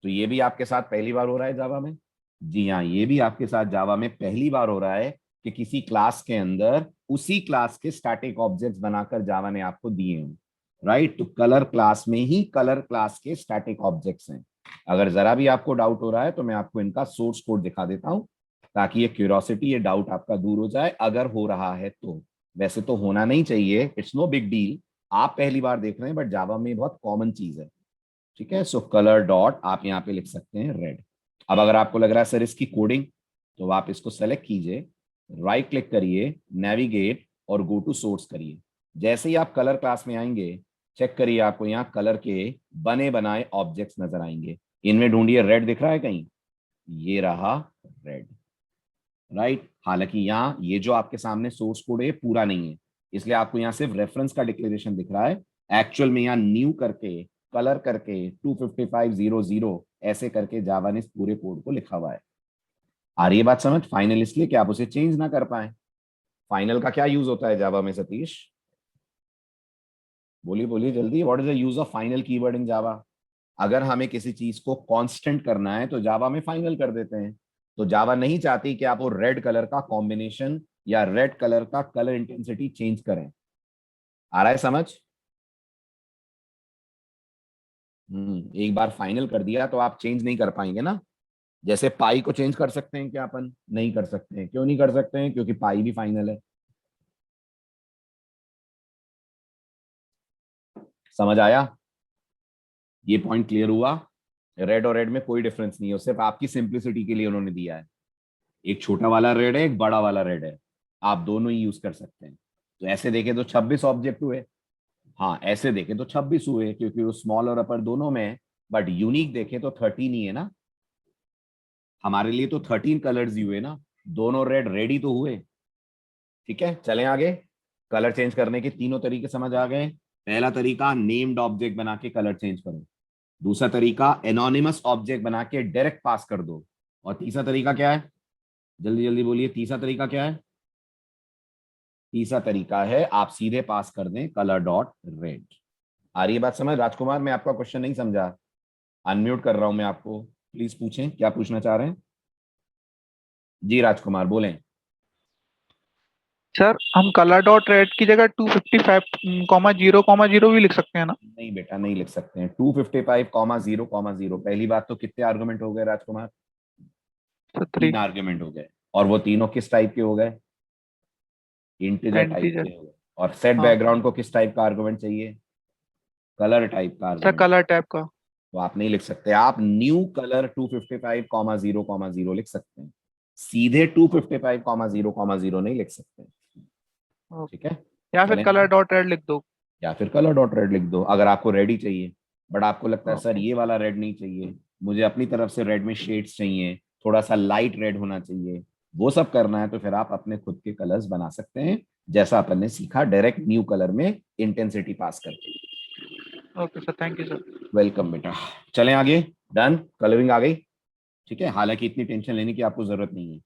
[SPEAKER 2] तो ये भी आपके साथ पहली बार हो रहा है जावा में। जी हाँ, ये भी आपके साथ जावा में पहली बार हो रहा है कि किसी क्लास के अंदर उसी क्लास के स्टैटिक ऑब्जेक्ट्स बनाकर जावा ने आपको दिए हैं, राइट। तो कलर क्लास में ही कलर क्लास के स्टैटिक ऑब्जेक्ट्स हैं। अगर जरा भी आपको डाउट हो रहा है तो मैं आपको इनका सोर्स कोड दिखा देता हूं, ताकि ये क्यूरियोसिटी, ये डाउट आपका दूर हो जाए, अगर हो रहा है तो। वैसे तो होना नहीं चाहिए, इट्स नो बिग डील। आप पहली बार देख रहे हैं, बट जावा में बहुत कॉमन चीज है। ठीक है। सो कलर डॉट आप यहाँ पे लिख सकते हैं रेड। अब अगर आपको लग रहा है सर इसकी कोडिंग, तो आप इसको सेलेक्ट कीजिए, राइट क्लिक करिए, नेविगेट और गो टू सोर्स करिए। जैसे ही आप कलर क्लास में आएंगे, चेक करिए आपको यहाँ कलर के बने बनाए ऑब्जेक्ट्स नजर आएंगे। इनमें ढूंढिए, रेड दिख रहा है कहीं? ये रहा रेड, राइट। हालांकि यहाँ ये जो आपके सामने सोर्स कोड है पूरा नहीं है, इसलिए आपको यहाँ सिर्फ रेफरेंस का डिक्लेरेशन दिख रहा है। एक्चुअल में यहाँ न्यू करके, कलर करके 25500 ऐसे करके जावा ने इस पूरे कोड को लिखा हुआ है। आ रही है बात समझ? फाइनल इसलिए कि आप उसे चेंज ना कर पाए। फाइनल का क्या यूज होता है जावा में सतीश? बोलिए बोलिए जल्दी, what is the use of final keyword in Java? अगर हमें किसी चीज को कांस्टेंट करना है तो जावा में फाइनल कर देते हैं। तो जावा नहीं चाहती कि आप वो रेड कलर का कॉम्बिनेशन या रेड कलर का कलर इंटेंसिटी चेंज करें। आ रहा है समझ? एक बार फाइनल कर दिया तो आप चेंज नहीं कर पाएंगे ना। जैसे पाई को चेंज कर सकते हैं क्या अपन? नहीं कर सकते हैं। क्यों नहीं कर सकते हैं? क्योंकि पाई भी फाइनल है। समझ आया? ये पॉइंट क्लियर हुआ? रेड और रेड में कोई डिफरेंस नहीं है, सिर्फ आपकी सिंप्लिसिटी के लिए उन्होंने दिया है। एक छोटा वाला रेड है, एक बड़ा वाला रेड है, आप दोनों ही यूज कर सकते हैं। तो ऐसे देखे तो 26 ऑब्जेक्ट हुए। हाँ, ऐसे देखे तो 26 हुए क्योंकि वो स्मॉल और अपर दोनों में है। बट यूनिक देखे तो 13 ही है ना। हमारे लिए तो 13 कलर्स ही हुए ना। दोनों रेड रेडी तो हुए। ठीक है, चलें आगे। कलर चेंज करने के तीनों तरीके समझ आ गए। पहला तरीका, नेम्ड ऑब्जेक्ट बना के कलर चेंज करो। दूसरा तरीका, एनोनिमस ऑब्जेक्ट बना के डायरेक्ट पास कर दो। और तीसरा तरीका क्या है? जल्दी जल्दी बोलिए, तीसरा तरीका क्या है? तीसरा तरीका है आप सीधे पास कर दें कलर डॉट रेड। आ रही है बात समझ? राजकुमार, मैं आपका क्वेश्चन नहीं समझा, अनम्यूट कर रहा हूं मैं आपको, प्लीज पूछें क्या पूछना चाह रहे हैं। जी राजकुमार बोलें।
[SPEAKER 3] सर हम कलर डॉट रेड की जगह 255,0,0 भी लिख सकते हैं ना?
[SPEAKER 2] नहीं बेटा, नहीं लिख सकते हैं। 255,0,0,0 पहली बात तो कितने आर्गुमेंट हो गए राजकुमार?
[SPEAKER 3] सर 3
[SPEAKER 2] तीन आर्गुमेंट हो गए। और वो तीनों किस टाइप के हो गए? Integer type
[SPEAKER 3] integer.
[SPEAKER 2] के हो गए। और सेट
[SPEAKER 3] हाँ
[SPEAKER 2] बैकग्राउंड को किस टाइप का आर्गुमेंट चाहिए? कलर टाइप का
[SPEAKER 3] सर,
[SPEAKER 2] आर्गुमेंट।
[SPEAKER 3] कलर टैब का।
[SPEAKER 2] तो आप नहीं लिख सकते। आप न्यू कलर 255,0,0 लिख सकते हैं, सीधे 255,0,0 नहीं लिख सकते।
[SPEAKER 3] ओके।
[SPEAKER 2] ठीक है,
[SPEAKER 3] या फिर
[SPEAKER 2] चलें
[SPEAKER 3] कलर
[SPEAKER 2] आगे।
[SPEAKER 3] डॉट रेड लिख दो।
[SPEAKER 2] या फिर कलर डॉट रेड लिख दो अगर आपको रेड ही चाहिए। बट आपको लगता है सर
[SPEAKER 3] ओके।
[SPEAKER 2] ये वाला रेड नहीं चाहिए, मुझे अपनी तरफ से रेड में शेड्स चाहिए, थोड़ा सा लाइट रेड होना चाहिए, वो सब करना है तो फिर आप अपने खुद के कलर्स बना सकते हैं, जैसा अपन ने सीखा डायरेक्ट न्यू कलर में इंटेंसिटी पास करके।
[SPEAKER 3] Okay sir, thank you sir.
[SPEAKER 2] Welcome बेटा। चलें आगे। डन, कलरिंग आ गई। ठीक है, हालांकि इतनी टेंशन लेने की आपको जरूरत नहीं है।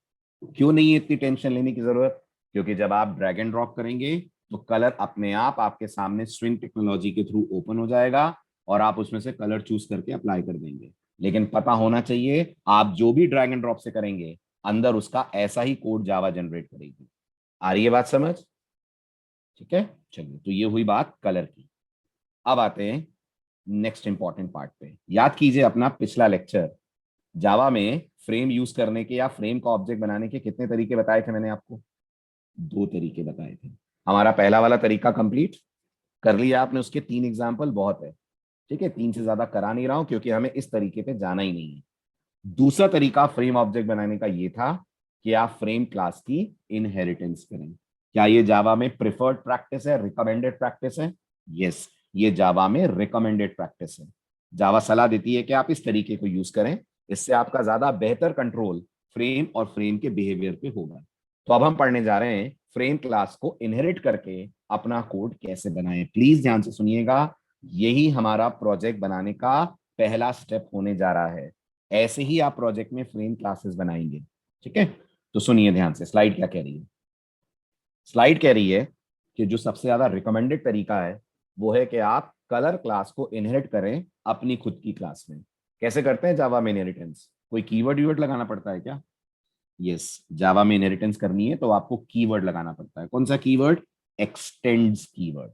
[SPEAKER 2] क्यों नहीं है इतनी टेंशन लेने की जरूरत? क्योंकि जब आप ड्रैग एंड ड्रॉप करेंगे तो कलर अपने आप आपके सामने स्विंग टेक्नोलॉजी के थ्रू ओपन हो जाएगा और आप उसमें से कलर चूज करके अप्लाई कर देंगे। लेकिन पता होना चाहिए आप जो भी ड्रैग एंड ड्रॉप से करेंगे अंदर उसका ऐसा ही कोड जावा जनरेट करेगी। आ रही है बात समझ? ठीक है, चलिए, तो ये हुई बात कलर की। अब आते हैं नेक्स्ट इंपॉर्टेंट पार्ट पे। याद कीजिए अपना पिछला लेक्चर। जावा में फ्रेम यूज करने के या फ्रेम का ऑब्जेक्ट बनाने के कितने तरीके बताए थे मैंने आपको? दो तरीके बताए थे। हमारा पहला वाला तरीका कंप्लीट कर लिया आपने, उसके 3 एग्जाम्पल बहुत है। ठीक है, 3 से ज्यादा करा नहीं रहा हूं क्योंकि हमें इस तरीके पे जाना ही नहीं है। दूसरा तरीका फ्रेम ऑब्जेक्ट बनाने का ये था कि आप फ्रेम क्लास की इनहेरिटेंस करें। क्या ये जावा में प्रिफर्ड प्रैक्टिस है, रिकमेंडेड प्रैक्टिस है? यस, ये जावा में रिकमेंडेड प्रैक्टिस है। जावा सलाह देती है कि आप इस तरीके को यूज करें, इससे आपका ज्यादा बेहतर कंट्रोल फ्रेम और फ्रेम के बिहेवियर पे होगा। तो अब हम पढ़ने जा रहे हैं फ्रेम क्लास को इनहेरिट करके अपना कोड कैसे बनाएं। प्लीज ध्यान से सुनिएगा, यही हमारा प्रोजेक्ट बनाने का पहला स्टेप होने जा रहा है। ऐसे ही आप प्रोजेक्ट में फ्रेम क्लासेस बनाएंगे। ठीक है, तो सुनिए ध्यान से, स्लाइड क्या कह रही है। स्लाइड कह रही है कि जो सबसे ज्यादा रिकमेंडेड तरीका है वो है कि आप कलर क्लास को इनहेरिट करें अपनी खुद की क्लास में। कैसे करते हैं जावा में इनहेरिटेंस? कोई कीवर्ड यूवर्ड लगाना पड़ता है क्या? यस, जावा में इनहेरिटेंस करनी है तो आपको कीवर्ड लगाना पड़ता है। कौन सा कीवर्ड? X tends keyword.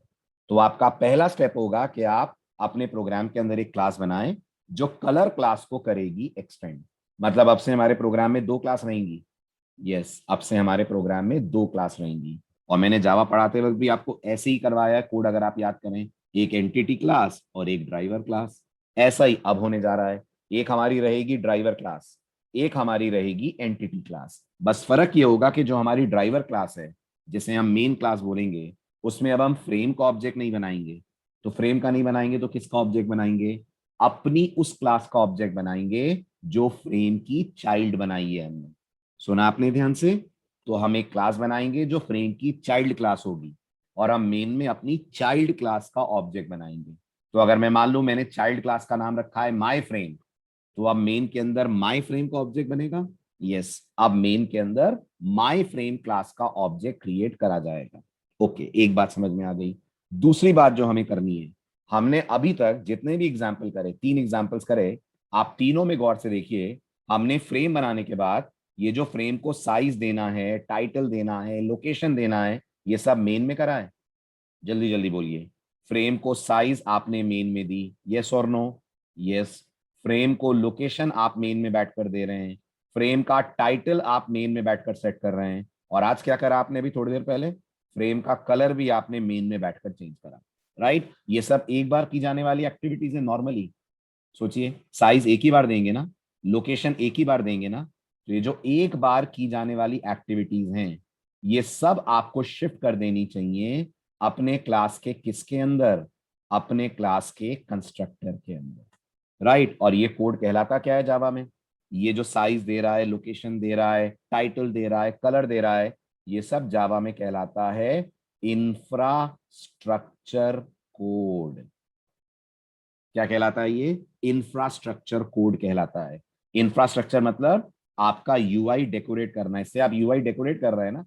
[SPEAKER 2] तो आपका पहला स्टेप होगा कि आप अपने प्रोग्राम के अंदर एक क्लास बनाएं जो कलर क्लास को करेगी एक्सटेंड। मतलब अब से हमारे प्रोग्राम में 2 क्लास रहेंगी। यस, अब से हमारे प्रोग्राम में 2 क्लास रहेंगी। और मैंने जावा पढ़ाते वक्त भी आपको ऐसे ही करवाया है कोड, अगर आप याद करें, एक एंटिटी क्लास और एक ड्राइवर क्लास। ऐसा ही अब होने जा रहा है। एक हमारी रहेगी ड्राइवर क्लास, एक हमारी रहेगी एंटिटी क्लास। बस फर्क ये होगा कि जो हमारी ड्राइवर क्लास है, जिसे हम मेन क्लास बोलेंगे, उसमें अब हम फ्रेम का ऑब्जेक्ट नहीं बनाएंगे। तो फ्रेम का नहीं बनाएंगे तो किसका ऑब्जेक्ट बनाएंगे? अपनी उस क्लास का ऑब्जेक्ट बनाएंगे जो फ्रेम की चाइल्ड बनाई है हमने। सुना आपने ध्यान से? तो हम एक क्लास बनाएंगे जो फ्रेम की चाइल्ड क्लास होगी, और हम मेन में अपनी चाइल्ड क्लास का ऑब्जेक्ट बनाएंगे। तो अगर मैं मान लूं मैंने चाइल्ड क्लास का नाम रखा है माई फ्रेम, तो अब मेन के अंदर माई फ्रेम का ऑब्जेक्ट बनेगा। यस, अब मेन के अंदर माई फ्रेम क्लास का ऑब्जेक्ट क्रिएट करा जाएगा। ओके, एक बात समझ में आ गई। दूसरी बात जो हमें करनी है, हमने अभी तक जितने भी एग्जाम्पल करे, 3 एग्जाम्पल्स करे, आप तीनों में गौर से देखिए। हमने फ्रेम बनाने के बाद ये जो फ्रेम को साइज देना है, टाइटल देना है, लोकेशन देना है, ये सब मेन में करा है। जल्दी जल्दी बोलिए। फ्रेम को साइज आपने मेन में दी, यस और नो? यस। फ्रेम को लोकेशन आप मेन में बैठकर दे रहे हैं, फ्रेम का टाइटल आप मेन में बैठकर सेट कर रहे हैं, और आज क्या करा आपने अभी थोड़ी देर पहले? फ्रेम का कलर भी आपने मेन में बैठकर चेंज करा। राइट, ये सब एक बार की जाने वाली एक्टिविटीज है नॉर्मली। सोचिए, साइज एक ही बार देंगे ना, लोकेशन एक ही बार देंगे ना, तो ये जो एक बार की जाने वाली एक्टिविटीज हैं, ये सब आपको शिफ्ट कर देनी चाहिए अपने क्लास के किसके अंदर? अपने क्लास के कंस्ट्रक्टर के अंदर। राइट, और ये कोड कहलाता क्या है जावा में? ये जो साइज दे रहा है, लोकेशन दे रहा है, टाइटल दे रहा है, कलर दे रहा है, ये सब जावा में कहलाता है इंफ्रास्ट्रक्चर कोड। क्या कहलाता है ये? इंफ्रास्ट्रक्चर कोड कहलाता है। इंफ्रास्ट्रक्चर मतलब आपका यूआई डेकोरेट करना है। इससे आप यूआई डेकोरेट कर रहे हैं ना,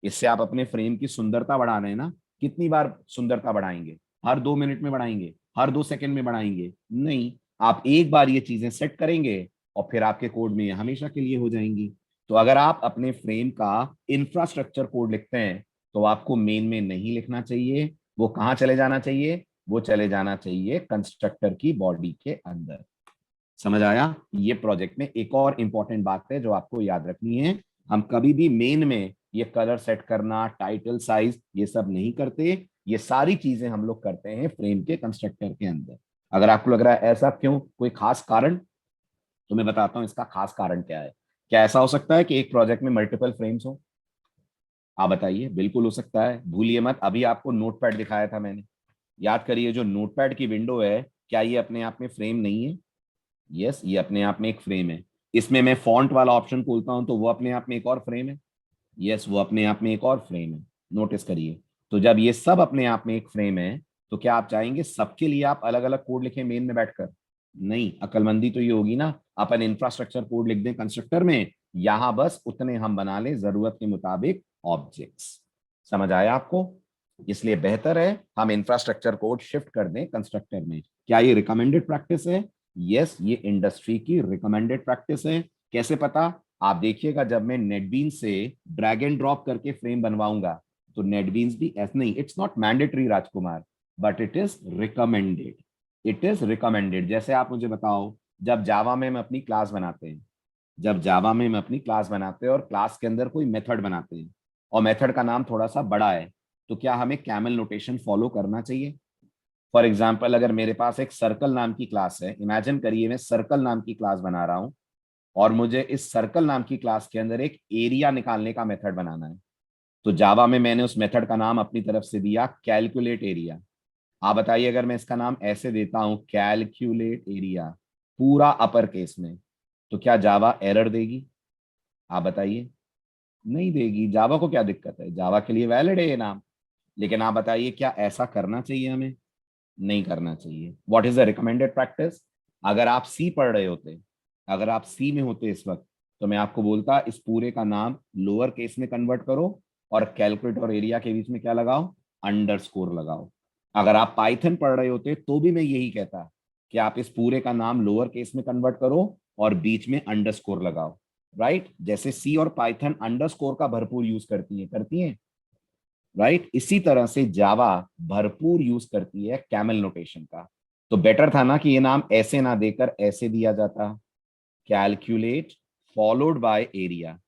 [SPEAKER 2] इससे आप अपने फ्रेम की सुंदरता बढ़ा रहे हैं ना। कितनी बार सुंदरता बढ़ाएंगे? हर 2 मिनट में बढ़ाएंगे? हर 2 सेकंड में बढ़ाएंगे? नहीं, आप एक बार ये चीजें सेट करेंगे और फिर आपके कोड में ये हमेशा के लिए हो जाएंगी। तो अगर आप अपने फ्रेम का इंफ्रास्ट्रक्चर कोड लिखते हैं, तो आपको मेन में नहीं लिखना चाहिए। वो कहाँ चले जाना चाहिए? वो चले जाना चाहिए कंस्ट्रक्टर की बॉडी के अंदर। समझ आया? ये प्रोजेक्ट में एक और इंपॉर्टेंट बात है जो आपको याद रखनी है। हम कभी भी मेन में ये कलर सेट करना, टाइटल, साइज, ये सब नहीं करते। ये सारी चीजें हम लोग करते हैं फ्रेम के कंस्ट्रक्टर के अंदर। अगर आपको लग रहा है ऐसा क्यों, कोई खास कारण, तो मैं बताता हूं इसका खास कारण क्या है। क्या ऐसा हो सकता है कि एक प्रोजेक्ट में मल्टीपल फ्रेम्स हो? आप बताइए। बिल्कुल हो सकता है। भूलिए मत, अभी आपको नोटपैड दिखाया था मैंने। याद करिए, जो नोटपैड की विंडो है, क्या ये अपने आप में फ्रेम नहीं है? यस, ये अपने आप में एक फ्रेम है। इसमें मैं फॉन्ट वाला ऑप्शन खोलता हूं तो वो अपने आप में एक और फ्रेम है। यस, वो अपने आप में एक और फ्रेम है। नोटिस करिए। तो जब ये सब अपने आप में एक फ्रेम है, तो क्या आप चाहेंगे सबके लिए आप अलग अलग कोड लिखें मेन में बैठकर? नहीं, अक्लमंदी तो ये होगी ना, अपन इंफ्रास्ट्रक्चर कोड लिख दें कंस्ट्रक्टर में, यहां बस उतने हम बना लें जरूरत के मुताबिक ऑब्जेक्ट्स। समझ आया आपको? इसलिए बेहतर है हम इंफ्रास्ट्रक्चर कोड शिफ्ट कर दें कंस्ट्रक्टर में। क्या ये रिकमेंडेड प्रैक्टिस है? यस, ये इंडस्ट्री की रिकमेंडेड प्रैक्टिस है। कैसे पता? आप देखिएगा, जब मैं नेटबीन्स से ड्रैग एंड ड्रॉप करके फ्रेम बनवाऊंगा, तो नेटबीन्स भी ऐसा नहीं, it's not mandatory Rajkumar, but it is recommended. It is recommended. जैसे आप मुझे बताओ, जब जावा में हम अपनी क्लास बनाते हैं, जब जावा में हम अपनी क्लास बनाते हैं और क्लास के अंदर कोई मेथड बनाते हैं, और मेथड का नाम थोड़ा सा बड़ा है, तो क्या हमें कैमल नोटेशन फॉलो करना चाहिए? फॉर एग्जाम्पल, अगर मेरे पास एक सर्कल नाम की क्लास है, इमेजिन करिए मैं सर्कल नाम की क्लास बना रहा हूं, और मुझे इस सर्कल नाम की क्लास के अंदर एक एरिया निकालने का मेथड बनाना है। तो जावा में मैंने उस मेथड का नाम अपनी तरफ से दिया कैलकुलेट एरिया। आप बताइए, अगर मैं इसका नाम ऐसे देता हूं कैलकुलेट एरिया पूरा अपर केस में, तो क्या जावा एरर देगी? आप बताइए। नहीं देगी। जावा को क्या दिक्कत है? जावा के लिए वैलिड है ये नाम। लेकिन आप बताइए, क्या ऐसा करना चाहिए हमें? नहीं करना चाहिए। What is the recommended practice? अगर आप सी पढ़ रहे होते, अगर आप सी में होते इस वक्त, तो मैं आपको बोलता इस पूरे का नाम लोअर केस में कन्वर्ट करो, और कैलकुलेट और एरिया के बीच में क्या लगाओ? अंडरस्कोर लगाओ। अगर आप पाइथन पढ़ रहे होते तो भी मैं यही कहता कि आप इस पूरे का नाम लोअर केस में कन्वर्ट करो और बीच में अंडरस्कोर लगाओ। राइट, जैसे सी और पाइथन अंडरस्कोर का भरपूर यूज करती हैं। राइट, इसी तरह से जावा भरपूर यूज करती है कैमल नोटेशन का। तो बेटर था ना कि ये नाम ऐसे ना देकर ऐसे दिया जाता, कैलकुलेट फॉलोड बाय एरिया।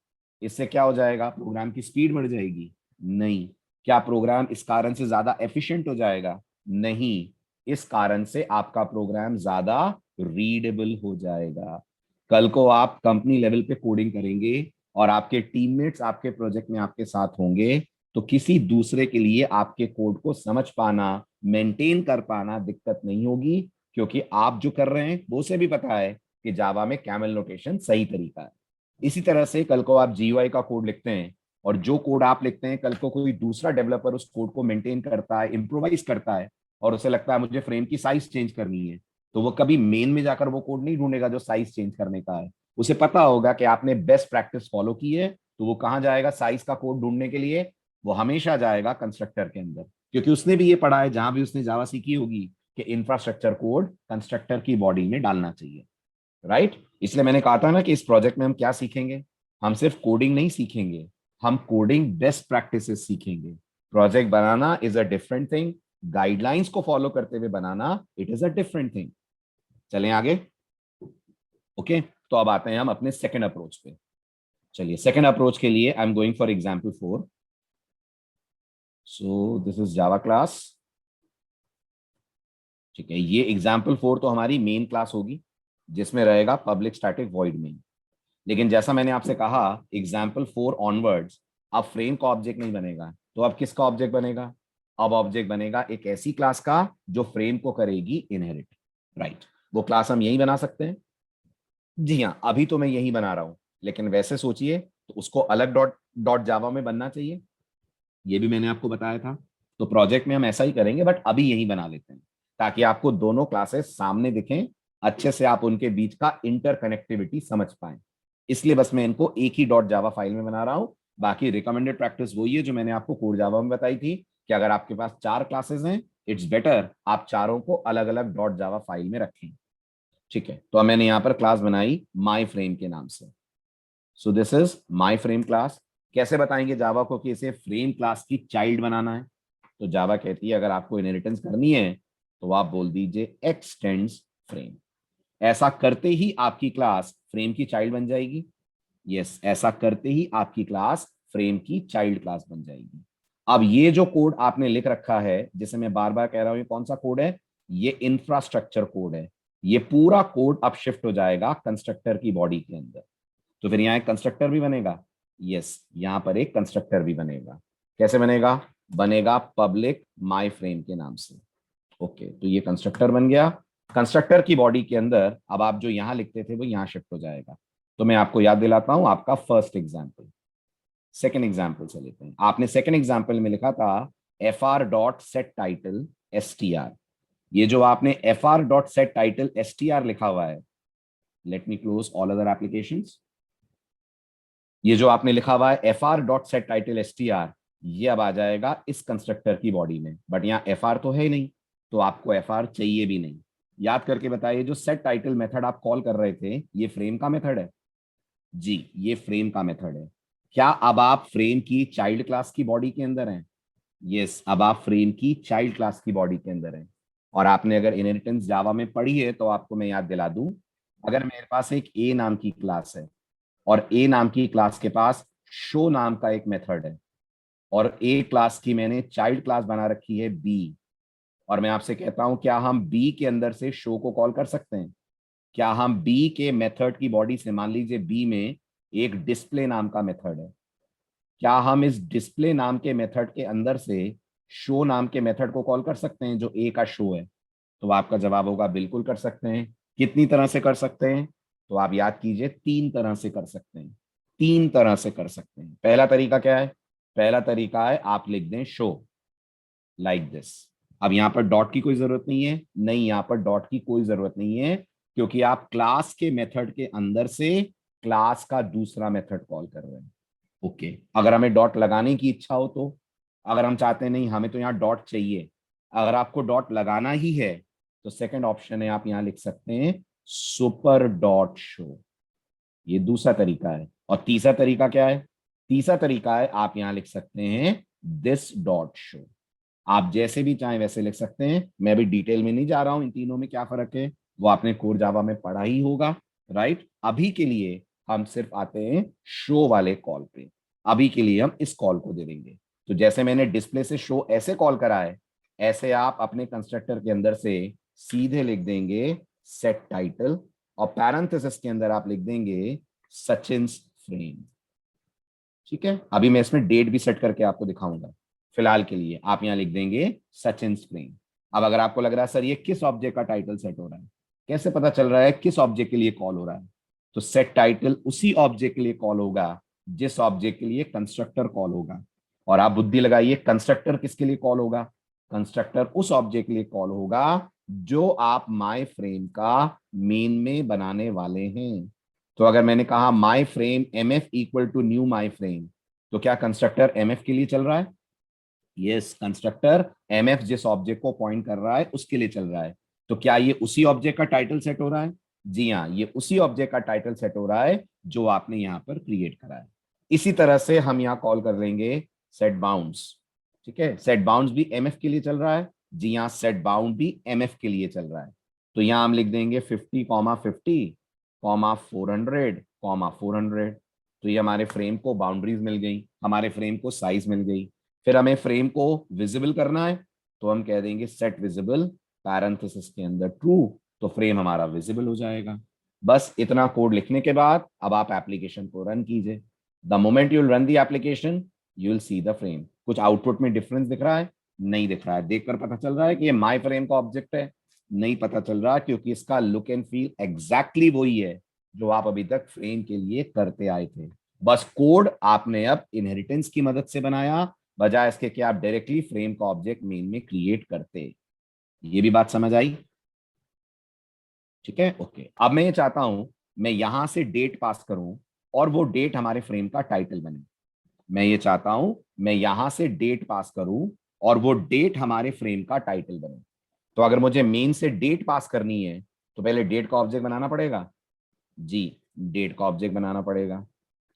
[SPEAKER 2] इससे क्या हो जाएगा? प्रोग्राम की स्पीड बढ़ जाएगी? नहीं। क्या प्रोग्राम इस कारण से ज्यादा एफिशिएंट हो जाएगा? नहीं। इस कारण से आपका प्रोग्राम ज्यादा रीडेबल हो जाएगा। कल को आप कंपनी लेवल पे कोडिंग करेंगे और आपके टीममेट्स आपके प्रोजेक्ट में आपके साथ होंगे, तो किसी दूसरे के लिए आपके कोड को समझ पाना, मेंटेन कर पाना दिक्कत नहीं होगी, क्योंकि आप जो कर रहे हैं वो उसे भी पता है कि जावा में कैमल नोटेशन सही तरीका है। इसी तरह से कल को आप जीयूआई का कोड लिखते हैं और जो कोड आप लिखते हैं कल को कोई दूसरा डेवलपर उस कोड को मेंटेन करता है, इम्प्रोवाइज करता है, और उसे लगता है मुझे फ्रेम की साइज चेंज करनी है, तो वो कभी मेन में जाकर वो कोड नहीं ढूंढेगा जो साइज चेंज करने का है। उसे पता होगा कि आपने बेस्ट प्रैक्टिस फॉलो की है, तो वो कहाँ जाएगा साइज का कोड ढूंढने के लिए? वो हमेशा जाएगा कंस्ट्रक्टर के अंदर, क्योंकि उसने भी ये पढ़ा है जहां भी उसने जावा सीखी होगी कि इंफ्रास्ट्रक्चर कोड कंस्ट्रक्टर की बॉडी में डालना चाहिए, राइट? इसलिए मैंने कहा था ना कि इस प्रोजेक्ट में हम क्या सीखेंगे, हम सिर्फ कोडिंग नहीं सीखेंगे, हम कोडिंग बेस्ट प्रैक्टिसेस सीखेंगे। प्रोजेक्ट बनाना is a different thing, guidelines को फॉलो करते हुए बनाना it is a different thing. चलें आगे। ओके, तो अब आते हैं हम अपने सेकंड अप्रोच पे। चलिए, सेकंड अप्रोच के लिए I am going for example 4। So this is Java class. ठीक है, ये एग्जाम्पल 4 तो हमारी मेन क्लास होगी जिसमें रहेगा पब्लिक स्टैटिक वॉइड मेन। लेकिन जैसा मैंने आपसे कहा, एग्जाम्पल 4 ऑनवर्ड्स अब फ्रेम का ऑब्जेक्ट नहीं बनेगा, तो अब किसका ऑब्जेक्ट बनेगा? अब ऑब्जेक्ट बनेगा एक ऐसी क्लास का जो फ्रेम को करेगी इनहेरिट, राइट? वो क्लास हम यही बना सकते हैं। जी हाँ, अभी तो मैं यही बना रहा हूं, लेकिन वैसे सोचिए तो उसको अलग डॉट डॉट जावा में बनना चाहिए, ये भी मैंने आपको बताया था। तो प्रोजेक्ट में हम ऐसा ही करेंगे, बट अभी यही बना लेते हैं ताकि आपको दोनों क्लासेस सामने दिखें, अच्छे से आप उनके बीच का इंटरकनेक्टिविटी समझ पाए। इसलिए बस मैं इनको एक ही डॉट जावा फाइल में बना रहा हूं। बाकी रिकमेंडेड प्रैक्टिस वही है जो मैंने आपको कोड जावा में बताई थी कि अगर आपके पास 4 क्लासेस हैं, इट्स बेटर आप चारों को अलग अलग डॉट जावा फाइल में रखें। ठीक है, तो मैंने यहां पर क्लास बनाई माई फ्रेम के नाम से। सो this is my frame class. कैसे बताएंगे जावा को कि इसे फ्रेम क्लास की चाइल्ड बनाना है? तो जावा कहती है अगर आपको इनहेरिटेंस करनी है तो आप बोल दीजिए एक्सटेंड्स फ्रेम। ऐसा करते ही आपकी क्लास फ्रेम की चाइल्ड बन जाएगी। यस, ऐसा करते ही आपकी क्लास फ्रेम की चाइल्ड क्लास बन जाएगी। अब ये जो कोड आपने लिख रखा है, जिसे मैं बार बार कह रहा हूं, ये कौन सा कोड है? ये इंफ्रास्ट्रक्चर कोड है। ये पूरा कोड अब शिफ्ट हो जाएगा कंस्ट्रक्टर की बॉडी के अंदर। तो फिर यहाँ एक कंस्ट्रक्टर भी बनेगा। यस, यहाँ पर एक कंस्ट्रक्टर भी बनेगा। कैसे बनेगा? बनेगा पब्लिक माई फ्रेम के नाम से। ओके, तो ये कंस्ट्रक्टर बन गया। कंस्ट्रक्टर की बॉडी के अंदर अब आप जो यहां लिखते थे वो यहां शिफ्ट हो जाएगा। तो मैं आपको याद दिलाता हूं आपका फर्स्ट एग्जाम्पल। सेकेंड एग्जाम्पल से लेते हैं। आपने सेकेंड एग्जाम्पल में लिखा था fr dot set title str। ये जो आपने fr dot set title str लिखा हुआ है, let me close all other applications. ये जो आपने लिखा हुआ है fr dot set title str, ये अब आ जाएगा इस कंस्ट्रक्टर की बॉडी में। बट यहाँ fr तो है ही नहीं, तो आपको fr चाहिए भी नहीं। याद करके बताइए, जो सेट टाइटल मेथड आप कॉल कर रहे थे ये फ्रेम का मेथड है? जी, ये फ्रेम का मेथड है। क्या अब आप फ्रेम की चाइल्ड क्लास की बॉडी के अंदर हैं? यस, अब आप फ्रेम की चाइल्ड क्लास की बॉडी के अंदर हैं। और आपने अगर इनहेरिटेंस जावा में पढ़ी है तो आपको मैं याद दिला दूं, अगर मेरे पास एक ए नाम की क्लास है और ए नाम की क्लास के पास शो नाम का एक मेथड है, और ए क्लास की मैंने चाइल्ड क्लास बना रखी है बी, और मैं आपसे कहता हूं क्या हम बी के अंदर से शो को कॉल कर सकते हैं? क्या हम बी के मेथड की बॉडी से, मान लीजिए बी में एक डिस्प्ले नाम का मेथड है, क्या हम इस डिस्प्ले नाम के मेथड के अंदर से शो नाम के मेथड को कॉल कर सकते हैं जो ए का शो है? तो आपका जवाब होगा बिल्कुल कर सकते हैं। कितनी तरह से कर सकते हैं? तो आप याद कीजिए, 3 तरह से कर सकते हैं। 3 तरह से कर सकते हैं। पहला तरीका क्या है? पहला तरीका है आप लिख दें शो लाइक दिस। अब यहां पर डॉट की कोई जरूरत नहीं है, नहीं, यहां पर डॉट की कोई जरूरत नहीं है, क्योंकि आप क्लास के मेथड के अंदर से क्लास का दूसरा मेथड कॉल कर रहे हैं। ओके, अगर हमें डॉट लगाने की इच्छा हो तो, अगर हम चाहते हैं नहीं हमें तो यहाँ डॉट चाहिए, अगर आपको डॉट लगाना ही है तो सेकंड ऑप्शन है, आप यहाँ लिख सकते हैं सुपर डॉट शो। ये दूसरा तरीका है। और तीसरा तरीका क्या है? तीसरा तरीका है आप यहाँ लिख सकते हैं दिस डॉट शो। आप जैसे भी चाहें वैसे लिख सकते हैं, मैं भी डिटेल में नहीं जा रहा हूं इन तीनों में क्या फर्क है, वो आपने कोर जावा में पढ़ा ही होगा, राइट? अभी के लिए हम सिर्फ आते हैं शो वाले कॉल पे। अभी के लिए हम इस कॉल को दे देंगे। तो जैसे मैंने डिस्प्ले से शो ऐसे कॉल करा है, ऐसे आप अपने कंस्ट्रक्टर के अंदर से सीधे लिख देंगे सेट टाइटल और पैरेंथेसिस के अंदर आप लिख देंगे सचिन्स फ्रेम। ठीक है, अभी मैं इसमें डेट भी सेट करके आपको दिखाऊंगा। फिलहाल के लिए आप यहां लिख देंगे सचिन्स फ्रेम। अब अगर आपको लग रहा है सर ये किस ऑब्जेक्ट का टाइटल सेट हो रहा है, कैसे पता चल रहा है किस ऑब्जेक्ट के लिए कॉल हो रहा है, तो सेट टाइटल उसी ऑब्जेक्ट के लिए कॉल होगा जिस ऑब्जेक्ट के लिए कंस्ट्रक्टर कॉल होगा। और आप बुद्धि लगाइए, कंस्ट्रक्टर किसके लिए कॉल होगा, कंस्ट्रक्टर उस ऑब्जेक्ट के लिए कॉल होगा जो आप माई फ्रेम का मेन में बनाने वाले हैं। तो अगर मैंने कहा my frame m f equal to new my frame, तो क्या कंस्ट्रक्टर एम एफ के लिए चल रहा है? यस, कंस्ट्रक्टर एम एफ जिस ऑब्जेक्ट को पॉइंट कर रहा है उसके लिए चल रहा है। तो क्या ये उसी ऑब्जेक्ट का टाइटल सेट हो रहा है? जी हाँ, ये उसी ऑब्जेक्ट का टाइटल सेट हो रहा है जो आपने यहां पर क्रिएट करा है। इसी तरह से हम यहां कॉल कर लेंगे सेट बाउंड्स। ठीक है, सेट बाउंड्स भी एम एफ के लिए चल रहा है। जी हाँ, सेट बाउंड भी एम एफ के लिए चल रहा है। तो यहां हम लिख देंगे 50, 400, तो ये हमारे फ्रेम को बाउंड्रीज मिल गई, हमारे फ्रेम को साइज मिल गई। फिर हमें फ्रेम को विजिबल करना है, तो हम कह देंगे सेट विजिबल पैरेंथेसिस के अंदर ट्रू, तो फ्रेम हमारा विजिबल हो जाएगा। बस इतना कोड लिखने के बाद अब आप एप्लीकेशन को रन कीजिए। The moment you will run the application you will see the frame. कुछ आउटपुट में डिफरेंस दिख रहा है? नहीं दिख रहा है। देखकर पता चल रहा है कि ये माई फ्रेम का ऑब्जेक्ट है? नहीं पता चल रहा, क्योंकि इसका लुक एंड फील एग्जैक्टली वही है जो आप अभी तक फ्रेम के लिए करते आए थे। बस कोड आपने अब इनहेरिटेंस की मदद से बनाया, बजाय इसके कि आप डायरेक्टली फ्रेम का ऑब्जेक्ट मेन में क्रिएट करते। ये भी बात समझ आई? ठीक है, ओके। अब मैं ये चाहता हूं मैं यहां से डेट पास करूं और वो डेट हमारे फ्रेम का टाइटल बने। मैं ये चाहता हूं मैं यहां से डेट पास करूं और वो डेट हमारे फ्रेम का टाइटल बने। तो अगर मुझे मेन से डेट पास करनी है तो पहले डेट का ऑब्जेक्ट बनाना पड़ेगा। जी, डेट का ऑब्जेक्ट बनाना पड़ेगा।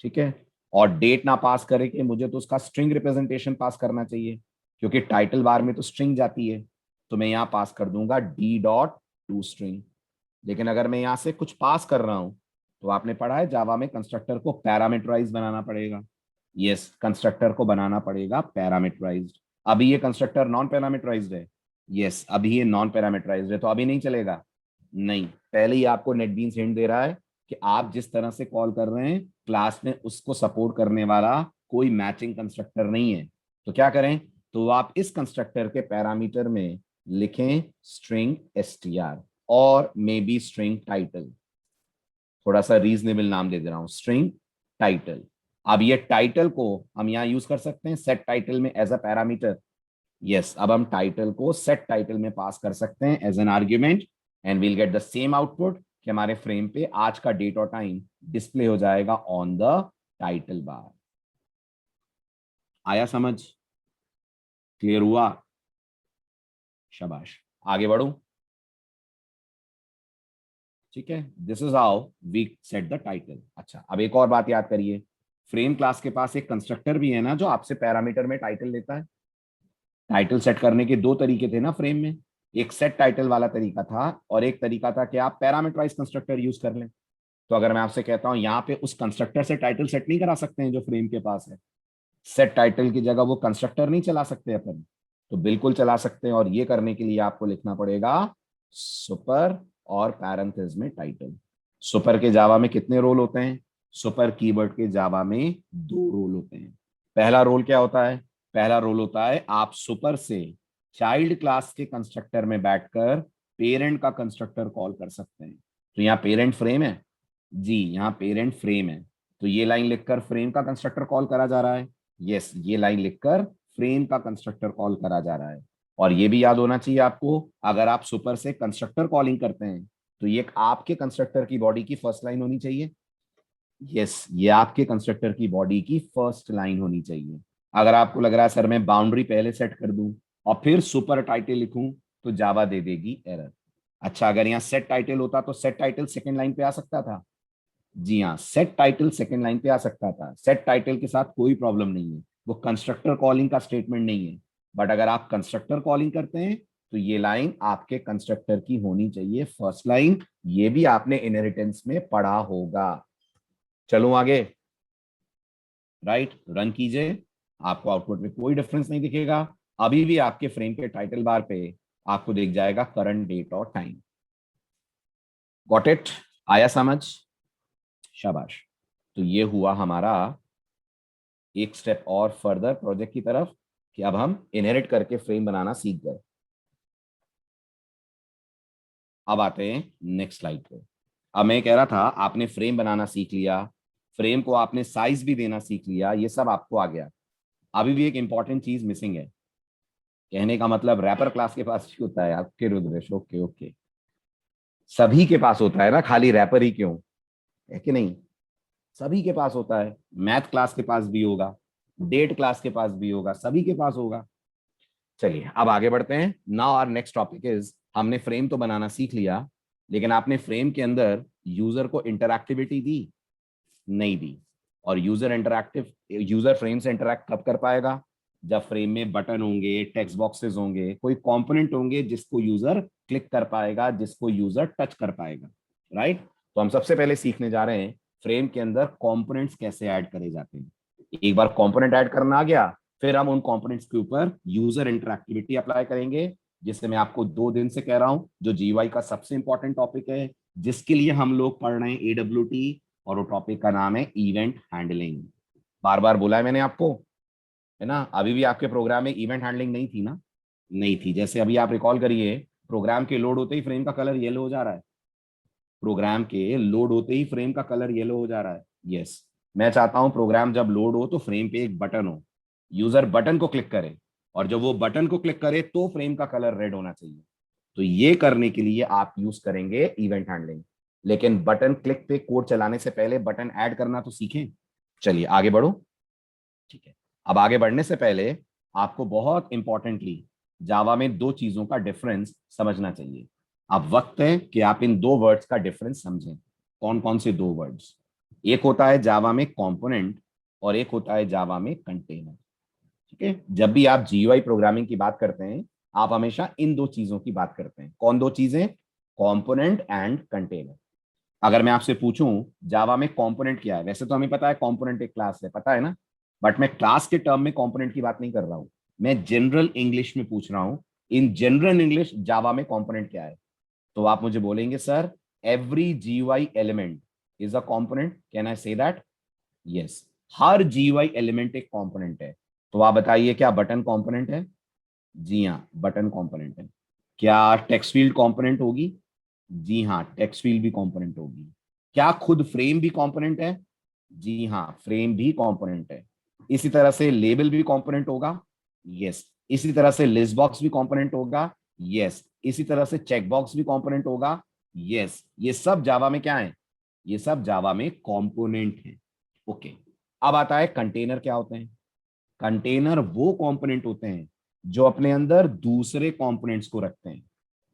[SPEAKER 2] ठीक है, और डेट ना पास करे कि मुझे तो उसका स्ट्रिंग रिप्रेजेंटेशन पास करना चाहिए, क्योंकि टाइटल बार में तो स्ट्रिंग जाती है। तो मैं यहां पास कर दूंगा डी डॉट टू स्ट्रिंग। लेकिन अगर मैं यहां से कुछ पास कर रहा हूं, तो आपने पढ़ा है जावा में कंस्ट्रक्टर को पैरामीटराइज बनाना पड़ेगा। यस, कंस्ट्रक्टर को बनाना पड़ेगा पैरामीटराइज्ड। अभी ये कंस्ट्रक्टर नॉन पैरामीटराइज्ड है। यस, अभी ये नॉन पैरामीटराइज्ड है, तो अभी नहीं चलेगा। नहीं, पहले ही आपको नेटबीन्स हिंट दे रहा है कि आप जिस तरह से कॉल कर रहे हैं क्लास में उसको सपोर्ट करने वाला कोई मैचिंग कंस्ट्रक्टर नहीं है। तो क्या करें, तो आप इस कंस्ट्रक्टर के पैरामीटर में लिखें स्ट्रिंग str और मे बी स्ट्रिंग टाइटल। थोड़ा सा रीजनेबल नाम दे दे रहा हूं, स्ट्रिंग टाइटल। अब ये टाइटल को हम यहां यूज कर सकते हैं सेट टाइटल में एज अ पैरामीटर। यस, अब हम टाइटल को सेट टाइटल में पास कर सकते हैं as an argument, and we'll get the same output कि हमारे फ्रेम पे आज का डेट और टाइम डिस्प्ले हो जाएगा ऑन द टाइटल बार। आया समझ? क्लियर हुआ? शाबाश, आगे बढ़ो। ठीक है, this is how we set the title. अच्छा, अब एक और बात याद करिए, फ्रेम क्लास के पास एक कंस्ट्रक्टर भी है ना जो आपसे पैरामीटर में टाइटल लेता है। टाइटल सेट करने के दो तरीके थे ना फ्रेम में, एक सेट टाइटल वाला तरीका था और एक तरीका था कि आप पैरामीटराइज कंस्ट्रक्टर यूज कर लें। तो अगर मैं आपसे कहता हूं यहाँ पे उस कंस्ट्रक्टर से टाइटल सेट नहीं करा सकते हैं जो फ्रेम के पास है, सेट टाइटल की जगह वो कंस्ट्रक्टर नहीं चला सकते अपन? तो बिल्कुल चला सकते हैं, और ये करने के लिए आपको लिखना पड़ेगा सुपर और पैरेंथेसिस में टाइटल। सुपर के जावा में कितने रोल होते हैं? सुपर कीवर्ड के जावा में दो रोल होते हैं। पहला रोल क्या होता है? पहला रोल होता है आप सुपर से चाइल्ड क्लास के कंस्ट्रक्टर में बैठकर पेरेंट का कंस्ट्रक्टर कॉल कर सकते हैं। तो यहाँ पेरेंट फ्रेम है। जी, यहाँ पेरेंट फ्रेम है, तो ये लाइन लिखकर फ्रेम का कंस्ट्रक्टर कॉल करा जा रहा है। यस, ये लाइन लिखकर फ्रेम का कंस्ट्रक्टर कॉल करा जा रहा है। और ये भी याद होना चाहिए आपको, अगर आप सुपर से कंस्ट्रक्टर कॉलिंग करते हैं तो ये आपके कंस्ट्रक्टर की बॉडी की फर्स्ट लाइन होनी चाहिए। यस, ये आपके कंस्ट्रक्टर की बॉडी की फर्स्ट लाइन होनी चाहिए। अगर आपको लग रहा है सर मैं बाउंड्री पहले सेट कर दूं और फिर सुपर टाइटल लिखूं तो जावा दे देगी एरर। अच्छा, अगर यहाँ सेट टाइटल होता तो सेट टाइटल सेकंड लाइन पे आ सकता था। जी हाँ, सेट टाइटल सेकंड लाइन पे आ सकता था। सेट टाइटल के साथ कोई प्रॉब्लम नहीं है, वो कंस्ट्रक्टर कॉलिंग का स्टेटमेंट नहीं है। बट अगर आप कंस्ट्रक्टर कॉलिंग करते हैं तो ये लाइन आपके कंस्ट्रक्टर की होनी चाहिए फर्स्ट लाइन। ये भी आपने इनहेरिटेंस में पढ़ा होगा। चलो आगे, राइट, रन कीजिए। आपको आउटपुट में कोई डिफरेंस नहीं दिखेगा, अभी भी आपके फ्रेम के टाइटल बार पे आपको दिख जाएगा करंट डेट और टाइम। Got it? आया समझ? शाबाश। तो ये हुआ हमारा एक स्टेप और फर्दर प्रोजेक्ट की तरफ कि अब हम इनहेरिट करके फ्रेम बनाना सीख गए। अब आते हैं नेक्स्ट स्लाइड पे। अब मैं कह रहा था आपने फ्रेम बनाना सीख लिया, फ्रेम को आपने साइज भी देना सीख लिया, ये सब आपको आ गया। अभी भी एक इंपॉर्टेंट चीज मिसिंग है। कहने का मतलब रैपर क्लास के पास भी होता है आपके रुद्रेश? ओके ओके, सभी के पास होता है ना, खाली रैपर ही क्यों, है कि नहीं? सभी के पास होता है। मैथ क्लास के पास भी होगा, डेट क्लास के पास भी होगा, सभी के पास होगा। चलिए अब आगे बढ़ते हैं। Now our next topic is, हमने फ्रेम तो बनाना सीख लिया, लेकिन आपने फ्रेम के अंदर यूजर को इंटरैक्टिविटी दी? नहीं दी। और यूजर फ्रेम से इंटरैक्ट कब कर पाएगा? जब फ्रेम में बटन होंगे, टेक्स्ट बॉक्सेस होंगे, कोई कंपोनेंट होंगे जिसको यूजर क्लिक कर पाएगा, जिसको यूजर टच कर पाएगा। राइट? तो हम सबसे पहले सीखने जा रहे हैं फ्रेम के अंदर कंपोनेंट्स कैसे ऐड करे जाते हैं। एक बार कंपोनेंट ऐड करना आ गया, फिर हम उन कंपोनेंट्स के ऊपर यूजर इंटरैक्टिविटी अप्लाई करेंगे, जिससे मैं आपको 2 दिन से कह रहा हूं, जो जीयूआई का सबसे इंपॉर्टेंट टॉपिक है, जिसके लिए हम लोग पढ़ रहे हैं एडब्ल्यूटी, और वो टॉपिक का नाम है इवेंट हैंडलिंग। बार बार बोला है मैंने आपको, है ना? अभी भी आपके प्रोग्राम में इवेंट हैंडलिंग नहीं थी ना? नहीं थी। जैसे अभी आप रिकॉल करिए, प्रोग्राम के लोड होते ही फ्रेम का कलर येलो हो जा रहा है। प्रोग्राम के लोड होते ही फ्रेम का कलर येलो हो जा रहा है। यस, मैं चाहता हूं प्रोग्राम जब लोड हो तो फ्रेम पे एक बटन हो, यूजर बटन को क्लिक करे, और जब वो बटन को क्लिक करे तो फ्रेम का कलर रेड होना चाहिए। तो ये करने के लिए आप यूज करेंगे इवेंट हैंडलिंग। लेकिन बटन क्लिक पे कोड चलाने से पहले बटन ऐड करना तो सीखें। चलिए आगे बढ़ो। ठीक है, अब आगे बढ़ने से पहले आपको बहुत इंपॉर्टेंटली जावा में 2 चीजों का डिफरेंस समझना चाहिए। अब वक्त है कि आप इन 2 वर्ड्स का डिफरेंस समझें। कौन कौन से 2 वर्ड्स? एक होता है जावा में कंपोनेंट, और एक होता है जावा में कंटेनर। ठीक है, जब भी आप जीयूआई प्रोग्रामिंग की बात करते हैं, आप हमेशा इन 2 चीजों की बात करते हैं। कौन 2 चीजें? Component and container. अगर मैं आपसे पूछूं जावा में कंपोनेंट क्या है, वैसे तो हमें पता है कंपोनेंट एक क्लास है, पता है ना? बट मैं क्लास के टर्म में कंपोनेंट की बात नहीं कर रहा हूं, मैं जनरल इंग्लिश में पूछ रहा हूं। इन जनरल इंग्लिश जावा में कंपोनेंट क्या है? तो आप मुझे बोलेंगे sir, every GUI element is a component. Can I say that? Yes, her GUI element एक कंपोनेंट है। तो आप बताइए, क्या बटन कंपोनेंट है? जी हाँ, बटन कंपोनेंट है। क्या टेक्स्ट फील्ड कंपोनेंट होगी? जी हाँ, टेक्स्ट फील्ड भी कंपोनेंट होगी। क्या खुद फ्रेम भी कंपोनेंट है? जी हाँ, फ्रेम भी कंपोनेंट है। इसी तरह से लेबल भी कंपोनेंट होगा। यस। इसी तरह से लिस्ट बॉक्स भी कंपोनेंट होगा। यस। इसी तरह से चेक बॉक्स भी कंपोनेंट होगा। यस। ये सब जावा में क्या है? ये सब जावा में कंपोनेंट है। ओके, अब आता है कंटेनर क्या होते हैं। कंटेनर वो कंपोनेंट होते हैं जो अपने अंदर दूसरे कंपोनेंट्स को रखते हैं।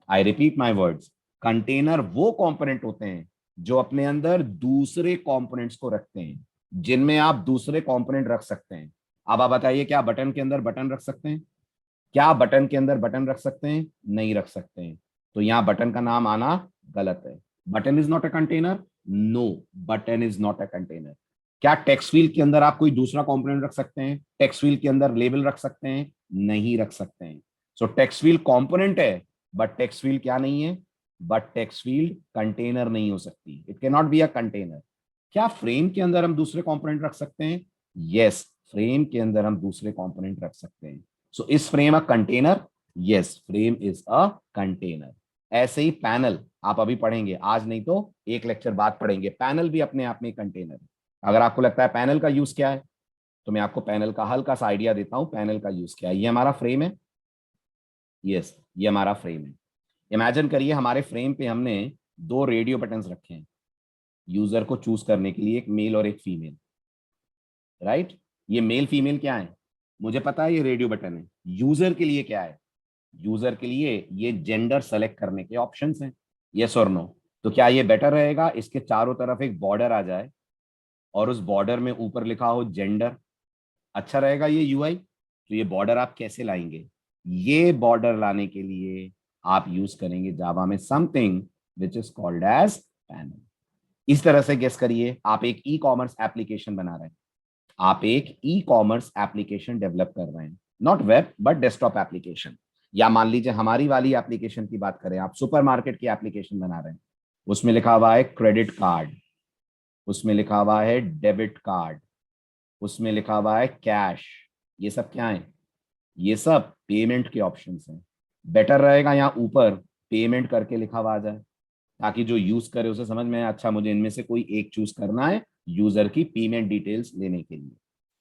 [SPEAKER 2] I repeat my words, container वो कंपोनेंट होते हैं जो अपने अंदर दूसरे कंपोनेंट्स को रखते हैं, जिनमें आप दूसरे कंपोनेंट रख सकते हैं। अब आप बताइए, क्या बटन के अंदर बटन रख सकते हैं? क्या बटन के अंदर बटन रख सकते हैं? नहीं रख सकते हैं। तो यहां बटन का नाम आना गलत है। Button is not a container. No, button is not a container. क्या टेक्स्ट फील्ड के अंदर आप कोई दूसरा कंपोनेंट रख सकते हैं? टेक्स्ट फील्ड के अंदर लेबल रख सकते हैं? नहीं रख सकते हैं। सो टेक्स्ट फील्ड कंपोनेंट है, बट टेक्स्ट फील्ड क्या नहीं है? बट टेक्स्ट फील्ड कंटेनर नहीं हो सकती। It can not be a container. क्या फ्रेम के अंदर हम दूसरे कंपोनेंट रख सकते हैं? यस, फ्रेम के अंदर हम दूसरे कंपोनेंट रख सकते हैं। So is frame a container? Yes, frame is a container. ऐसे ही पैनल आप अभी पढ़ेंगे, आज नहीं तो एक लेक्चर बाद पढ़ेंगे। पैनल भी अपने आप में कंटेनर है। अगर आपको लगता है पैनल का यूज क्या है, तो मैं आपको पैनल का हल्का सा आइडिया देता हूं। पैनल का यूज क्या है? ये हमारा फ्रेम है। यस, ये हमारा फ्रेम है। इमेजिन करिए, हमारे फ्रेम पे हमने 2 रेडियो बटन्स रखे हैं यूजर को चूज करने के लिए, एक मेल और एक फीमेल। राइट? ये मेल फीमेल क्या है? मुझे पता है ये रेडियो बटन है। यूजर के लिए क्या है? यूजर के लिए ये जेंडर सेलेक्ट करने के ऑप्शंस हैं। यस और नो? तो क्या ये बेटर रहेगा इसके चारों तरफ एक बॉर्डर आ जाए और उस बॉर्डर में ऊपर लिखा हो जेंडर? अच्छा रहेगा ये यूआई? तो ये बॉर्डर आप कैसे लाएंगे? ये बॉर्डर लाने के लिए आप यूज करेंगे जावा में something which is called as panel. इस तरह से गेस करिए, आप एक ई कॉमर्स एप्लीकेशन बना रहे हैं, आप एक ई कॉमर्स एप्लीकेशन डेवलप कर रहे हैं। Not web but desktop application. या मान लीजिए हमारी वाली एप्लीकेशन की बात करें, आप सुपरमार्केट की एप्लीकेशन बना रहे हैं, उसमें लिखा हुआ है क्रेडिट कार्ड, उसमें लिखा हुआ है डेबिट कार्ड, उसमें लिखा हुआ है कैश। ये सब क्या है? ये सब पेमेंट के ऑप्शंस हैं। बेटर रहेगा यहाँ ऊपर पेमेंट करके लिखा हुआ आ जाए, ताकि जो यूज करे उसे समझ में आए, अच्छा मुझे इनमें से कोई एक चूज करना है यूजर की पेमेंट डिटेल्स लेने के लिए।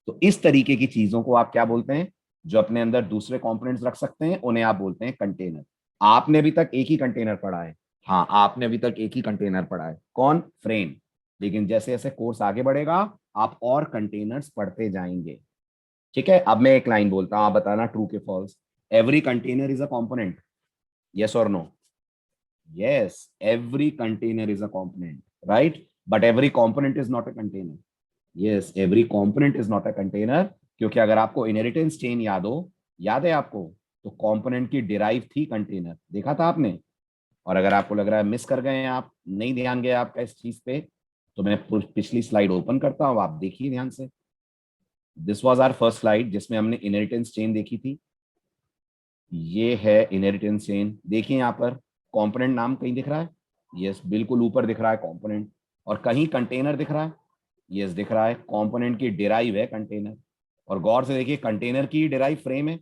[SPEAKER 2] तो इस तरीके की चीजों को आप क्या बोलते हैं? जो अपने अंदर दूसरे कंपोनेंट्स रख सकते हैं, उन्हें आप बोलते हैं कंटेनर। आपने अभी तक एक ही कंटेनर पढ़ा है। हाँ, आपने अभी तक एक ही कंटेनर पढ़ा है, कौन? फ्रेम। लेकिन जैसे जैसे कोर्स आगे बढ़ेगा आप और कंटेनर्स पढ़ते जाएंगे। ठीक है, अब मैं एक लाइन बोलता हूं, आप बताना ट्रू के false. Every container is a component, yes और no? Yes, every container is a component, right? But every component is not a container. Yes, every component is not a container, क्योंकि अगर आपको inheritance chain याद है आपको, तो component की derive थी कंटेनर, देखा था आपने। और अगर आपको लग रहा है मिस कर गए हैं आप, नहीं ध्यान गया आपका इस चीज पे, तो मैं पिछली स्लाइड ओपन करता हूं, आप देखिए ध्यान से। This was our first slide जिसमें हमने इनहेरिटेंस चेन देखी थी। ये है इनहेरिटेंस चेन, देखिए यहाँ पर कंपोनेंट नाम कहीं दिख रहा है? यस, बिल्कुल ऊपर दिख रहा है कंपोनेंट। और कहीं कंटेनर दिख रहा है? यस, दिख रहा है। कंपोनेंट की डिराइव है कंटेनर। और गौर से देखिए, कंटेनर की डिराइव फ्रेम है।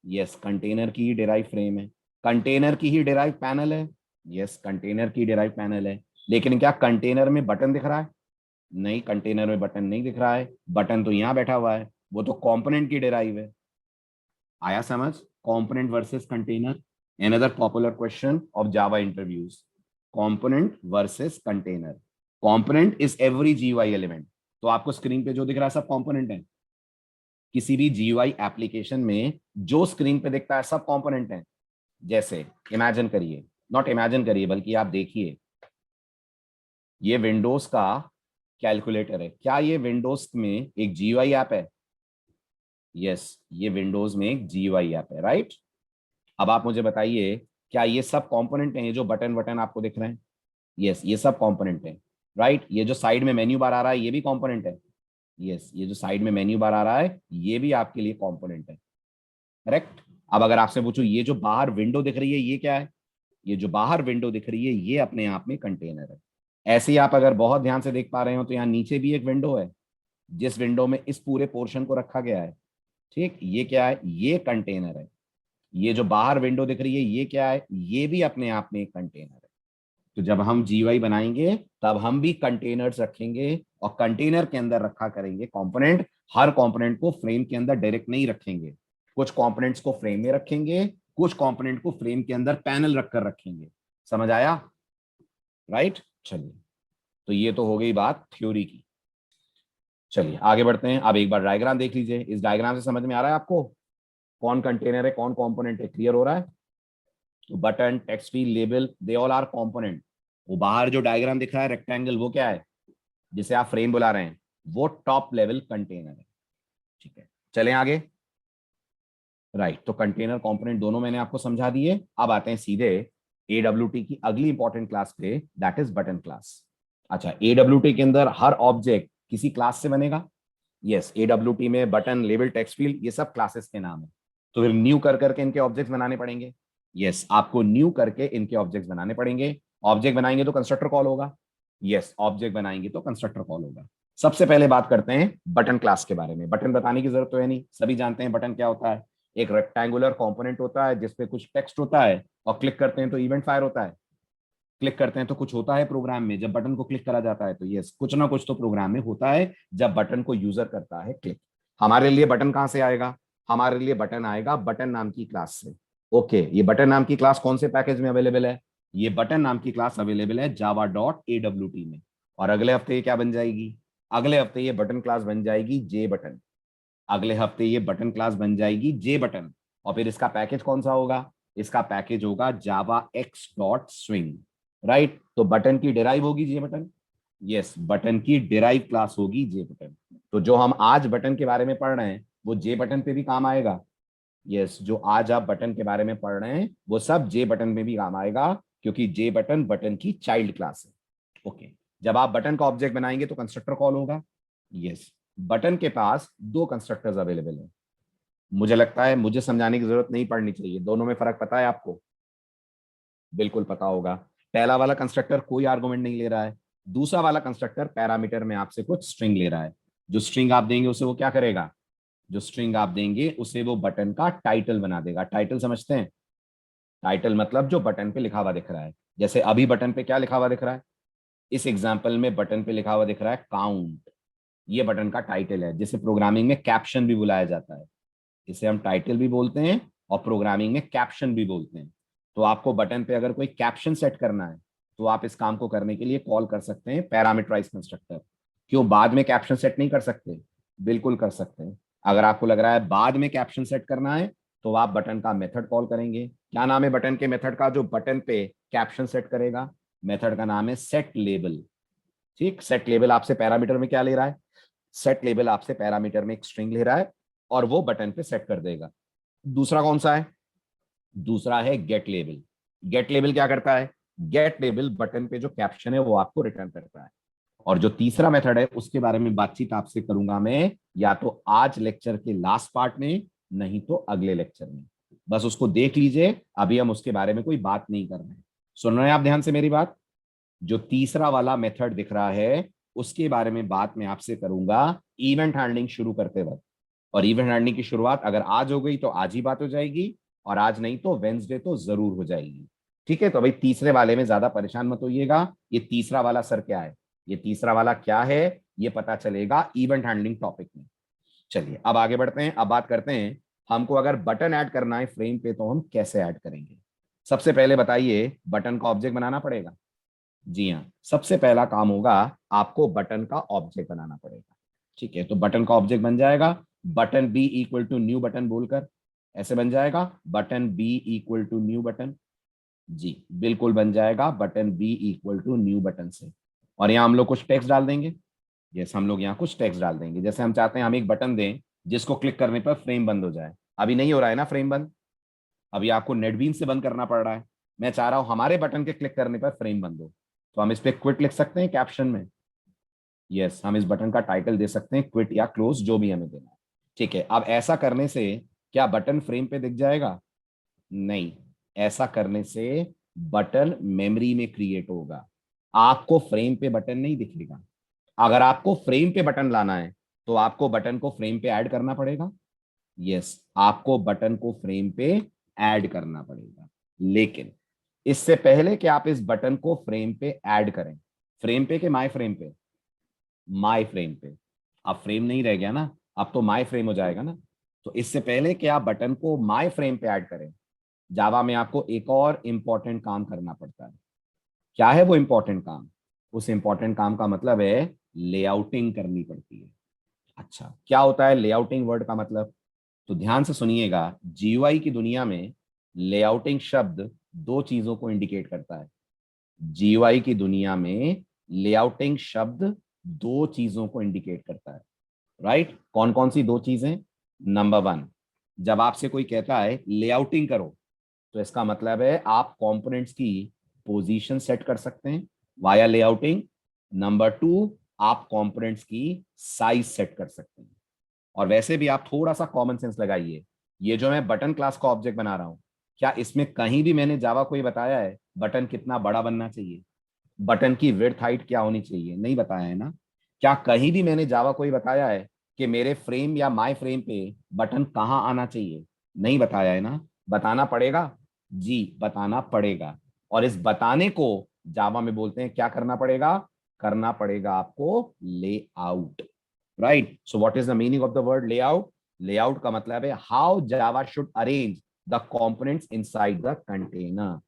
[SPEAKER 2] यस, कंटेनर की डिराइव फ्रेम है। कंटेनर की ही डिराइव पैनल है। यस, कंटेनर की डिराइव पैनल है। लेकिन क्या कंटेनर में बटन दिख रहा है? नहीं, कंटेनर में बटन नहीं दिख रहा है। बटन तो यहाँ बैठा हुआ है, वो तो कंपोनेंट की डिराइव है। आया समझ? Component versus container, another popular question of Java interviews. Component versus container. Component is every GUI element. तो आपको स्क्रीन पे जो दिख रहा है सब कंपोनेंट है। किसी भी GUI एप्लीकेशन में जो स्क्रीन पे दिखता है सब कंपोनेंट है। जैसे इमेजिन करिए, नॉट इमेजिन करिए बल्कि आप देखिए, ये विंडोज का कैलकुलेटर है। क्या ये विंडोज में एक GUI ऐप है? यस, ये विंडोज में एक GUI ऐप है, राइट? अब आप मुझे बताइए, क्या ये सब कंपोनेंट हैं? ये जो बटन बटन आपको दिख रहे हैं, यस, ये सब कंपोनेंट हैं, राइट? ये जो साइड में मेन्यू बार आ रहा है ये भी कंपोनेंट है। यस, ये जो साइड में मेन्यू बार आ रहा है ये भी आपके लिए कंपोनेंट है, करेक्ट? अब अगर आपसे पूछूं ये जो बाहर विंडो दिख रही है ये क्या है? ये जो बाहर विंडो दिख रही है ये अपने आप में कंटेनर है। ऐसे ही आप अगर बहुत ध्यान से देख पा रहे हो तो यहाँ नीचे भी एक विंडो है, जिस विंडो में इस पूरे पोर्शन को रखा गया है। ठीक, ये क्या है? ये कंटेनर है। ये जो बाहर विंडो दिख रही है ये क्या है? ये भी अपने आप में एक कंटेनर है। तो जब हम GUI बनाएंगे तब हम भी कंटेनर्स रखेंगे और कंटेनर के अंदर रखा करेंगे कंपोनेंट। हर कंपोनेंट को फ्रेम के अंदर डायरेक्ट नहीं रखेंगे, कुछ कंपोनेंट्स को फ्रेम में रखेंगे, कुछ कंपोनेंट को फ्रेम के अंदर पैनल रखकर रखेंगे। समझ आया? राइट, चलिए, तो ये तो हो गई बात थ्योरी की। चलिए आगे बढ़ते हैं। अब एक बार डायग्राम देख लीजिए। इस डायग्राम से समझ में आ रहा है आपको कौन कंटेनर है कौन कंपोनेंट है? क्लियर हो रहा है? तो button, text field, label, they all R component. वो बाहर जो डायग्राम दिख रहा है रेक्टेंगल, वो क्या है? जिसे आप फ्रेम बुला रहे हैं, वो टॉप लेवल कंटेनर है। ठीक है, चलें आगे। राइट, तो कंटेनर कंपोनेंट दोनों मैंने आपको समझा दिए। अब आते हैं सीधे AWT की अगली इंपॉर्टेंट क्लास पे, दैट इज बटन क्लास। अच्छा, AWT के अंदर हर ऑब्जेक्ट किसी क्लास से बनेगा। यस, AWT में बटन, लेबल, टेक्स्ट फील्ड ये सब क्लासेस के नाम है। तो फिर न्यू कर करके इनके ऑब्जेक्ट्स बनाने पड़ेंगे। यस, आपको न्यू करके इनके ऑब्जेक्ट्स बनाने पड़ेंगे। ऑब्जेक्ट बनाएंगे तो कंस्ट्रक्टर कॉल होगा। यस, ऑब्जेक्ट बनाएंगे तो कंस्ट्रक्टर कॉल होगा। सबसे पहले बात करते हैं बटन क्लास के बारे में। बटन बताने की जरूरत तो है नहीं, सभी जानते हैं बटन क्या होता है। एक रेक्टेंगुलर कंपोनेंट होता है जिसपे कुछ टेक्स्ट होता है और क्लिक करते हैं तो इवेंट फायर होता है। क्लिक करते हैं तो कुछ होता है प्रोग्राम में। जब बटन को क्लिक करा जाता है तो यस, कुछ ना कुछ तो प्रोग्राम में होता है जब बटन को यूजर करता है क्लिक। हमारे लिए बटन कहां से आएगा? हमारे लिए बटन आएगा बटन नाम की क्लास से। ओके, ये बटन नाम की क्लास कौन से पैकेज में अवेलेबल है? ये बटन नाम की क्लास अवेलेबल है java.awt में। और अगले हफ्ते ये क्या बन जाएगी? अगले हफ्ते ये बटन क्लास बन जाएगी जे बटन। अगले हफ्ते ये बटन क्लास बन जाएगी जे बटन। और फिर इसका पैकेज कौन सा होगा? इसका पैकेज होगा javax.swing। राइट, तो बटन की डिराइव होगी जे बटन। यस, बटन की डिराइव क्लास होगी जे बटन। तो जो हम आज बटन के बारे में पढ़ रहे हैं वो जे बटन पे भी काम आएगा। यस, जो आज आप बटन के बारे में पढ़ रहे हैं वो सब जे बटन में भी काम आएगा, क्योंकि जे बटन बटन की चाइल्ड क्लास है। ओके, जब आप बटन का ऑब्जेक्ट बनाएंगे तो कंस्ट्रक्टर कॉल होगा। यस, बटन के पास दो कंस्ट्रक्टर्स अवेलेबल हैं। मुझे लगता है मुझे समझाने की जरूरत नहीं पड़नी चाहिए। दोनों में फर्क पता है आपको? बिल्कुल पता होगा। पहला वाला कंस्ट्रक्टर कोई आर्गुमेंट नहीं ले रहा है, दूसरा वाला कंस्ट्रक्टर पैरामीटर में आपसे कुछ स्ट्रिंग ले रहा है। जो स्ट्रिंग आप देंगे उसे वो क्या करेगा? जो स्ट्रिंग आप देंगे उसे वो बटन का टाइटल बना देगा। टाइटल समझते हैं? टाइटल मतलब जो बटन पे लिखा हुआ दिख रहा है। जैसे अभी बटन पे क्या लिखा हुआ दिख रहा है? इस एग्जाम्पल में बटन पे लिखा हुआ दिख रहा है काउंट। ये बटन का टाइटल है, जिसे प्रोग्रामिंग में कैप्शन भी बुलाया जाता है। इसे हम टाइटल भी बोलते हैं और प्रोग्रामिंग में कैप्शन भी बोलते हैं। तो आपको बटन पे अगर कोई कैप्शन सेट करना है तो आप इस काम को करने के लिए कॉल कर सकते हैं पैरामीटराइज कंस्ट्रक्टर। क्यों बाद में कैप्शन सेट नहीं कर सकते? बिल्कुल कर सकते हैं। अगर आपको लग रहा है बाद में कैप्शन सेट करना है तो आप बटन का मेथड कॉल करेंगे। क्या नाम है बटन के मेथड का जो बटन पे कैप्शन सेट करेगा? मेथड का नाम है सेट लेबल। ठीक, सेट लेबल आपसे पैरामीटर में क्या ले रहा है? सेट लेबल आपसे पैरामीटर में एक स्ट्रिंग ले रहा है और वो बटन पे सेट कर देगा। दूसरा कौन सा है? दूसरा है गेट लेबल। गेट लेबल क्या करता है? गेट लेबल बटन पे जो कैप्शन है वो आपको रिटर्न करता है। और जो तीसरा मेथड है उसके बारे में बातचीत आपसे करूंगा मैं, या तो आज लेक्चर के लास्ट पार्ट में, नहीं तो अगले लेक्चर में। बस उसको देख लीजिए, अभी हम उसके बारे में कोई बात नहीं कर रहे हैं। सुन रहे हैं आप ध्यान से मेरी बात? जो तीसरा वाला मेथड दिख रहा है उसके बारे में बात मैं आपसे करूंगा इवेंट हैंडलिंग शुरू करते वक्त। और इवेंट हैंडलिंग की शुरुआत अगर आज हो गई तो आज ही बात हो जाएगी, और आज नहीं तो वेंसडे तो जरूर हो जाएगी। ठीक है, तो भाई तीसरे वाले में ज्यादा परेशान मत होइएगा। ये तीसरा वाला सर क्या है, ये तीसरा वाला क्या है, ये पता चलेगा इवेंट हैंडलिंग टॉपिक में। चलिए अब आगे बढ़ते हैं। अब बात करते हैं हमको अगर बटन ऐड करना है फ्रेम पे तो हम कैसे ऐड करेंगे। सबसे पहले बताइए, बटन का ऑब्जेक्ट बनाना पड़ेगा? जी हाँ, सबसे पहला काम होगा आपको बटन का ऑब्जेक्ट बनाना पड़ेगा। ठीक है, तो बटन का ऑब्जेक्ट बन जाएगा button b equal to new button बोलकर। ऐसे बन जाएगा button b equal to new button. जी बिल्कुल बन जाएगा button b equal to new button से। और यहाँ हम लोग कुछ टेक्स्ट डाल देंगे। यस, हम लोग यहाँ कुछ टेक्स्ट डाल देंगे। जैसे हम चाहते हैं हम एक बटन दें जिसको क्लिक करने पर फ्रेम बंद हो जाए। अभी नहीं हो रहा है ना फ्रेम बंद, अभी आपको नेटबीन से बंद करना पड़ रहा है। मैं चाह रहा हूं हमारे बटन के क्लिक करने पर फ्रेम बंद हो, तो हम इस पे क्विट लिख सकते हैं कैप्शन में। यस, हम इस बटन का टाइटल दे सकते हैं क्विट या क्लोज, जो भी हमें देना है। ठीक है, अब ऐसा करने से क्या बटन फ्रेम पे दिख जाएगा? नहीं, ऐसा करने से बटन मेमोरी में क्रिएट होगा, आपको फ्रेम पे बटन नहीं दिखेगा। अगर आपको फ्रेम पे बटन लाना है तो आपको बटन को फ्रेम पे ऐड करना पड़ेगा। यस, आपको बटन को फ्रेम पे ऐड करना पड़ेगा। लेकिन इससे पहले कि आप इस बटन को फ्रेम पे ऐड करें, फ्रेम पे के माई फ्रेम पे? माई फ्रेम पे। अब फ्रेम नहीं रह गया ना, अब तो माई फ्रेम हो जाएगा ना। तो इससे पहले कि आप बटन को माई फ्रेम पे ऐड करें, जावा में आपको एक और इंपॉर्टेंट काम करना पड़ता है। क्या है वो इंपॉर्टेंट काम? उस इंपॉर्टेंट काम का मतलब है लेआउटिंग करनी पड़ती है। अच्छा, क्या होता है लेआउटिंग वर्ड का मतलब? तो ध्यान से सुनिएगा, जीयूआई की दुनिया में लेआउटिंग शब्द दो चीजों को इंडिकेट करता है। जीयूआई की दुनिया में लेआउटिंग शब्द दो चीजों को इंडिकेट करता है। राइट, कौन कौन सी दो चीजें? नंबर वन, जब आपसे कोई कहता है लेआउटिंग करो तो इसका मतलब है आप कंपोनेंट्स की पोजीशन सेट कर सकते हैं वाया लेआउटिंग। नंबर टू, आप कंपोनेंट्स की साइज सेट कर सकते हैं। और वैसे भी आप थोड़ा सा कॉमन सेंस लगाइए, ये जो मैं बटन क्लास का ऑब्जेक्ट बना रहा हूं, क्या इसमें कहीं भी मैंने जावा को ये बताया है बटन कितना बड़ा बनना चाहिए, बटन की विड्थ हाइट क्या होनी चाहिए? नहीं बताया है ना। क्या कहीं भी मैंने जावा को ये बताया है कि मेरे फ्रेम या माय फ्रेम पे बटन कहाँ आना चाहिए? नहीं बताया है ना। बताना पड़ेगा, जी बताना पड़ेगा। और इस बताने को जावा में बोलते हैं, क्या करना पड़ेगा? करना पड़ेगा आपको layout. Right, so what is the meaning of the word layout? Layout का मतलब है how Java should arrange the components inside the container.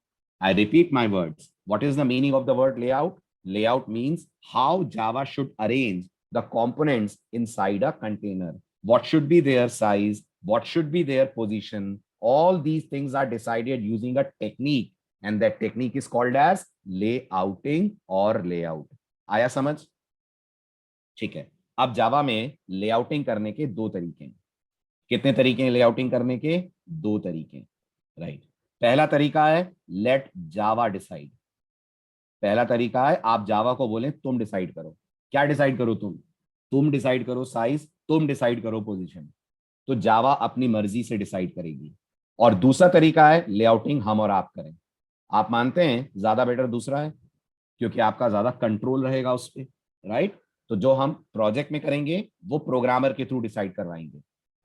[SPEAKER 2] I repeat my words. What is the meaning of the word layout? Layout means how Java should arrange the components inside a container. What should be their size? What should be their position? All these things are decided using a technique, and that technique is called as layouting or layout. आया समझ? ठीक है, अब जावा में layouting करने के दो तरीके हैं। कितने तरीके हैं लेआउटिंग करने के? दो तरीके। राइट, पहला तरीका है लेट जावा डिसाइड। पहला तरीका है आप जावा को बोलें तुम डिसाइड करो। क्या डिसाइड करो? तुम डिसाइड करो साइज, तुम डिसाइड करो पोजीशन। तो जावा अपनी मर्जी से डिसाइड करेगी। और दूसरा तरीका है लेआउटिंग हम और आप करें। आप मानते हैं ज्यादा बेटर दूसरा है, क्योंकि आपका ज्यादा कंट्रोल रहेगा उस पर, राइट। तो जो हम प्रोजेक्ट में करेंगे वो प्रोग्रामर के थ्रू डिसाइड करवाएंगे,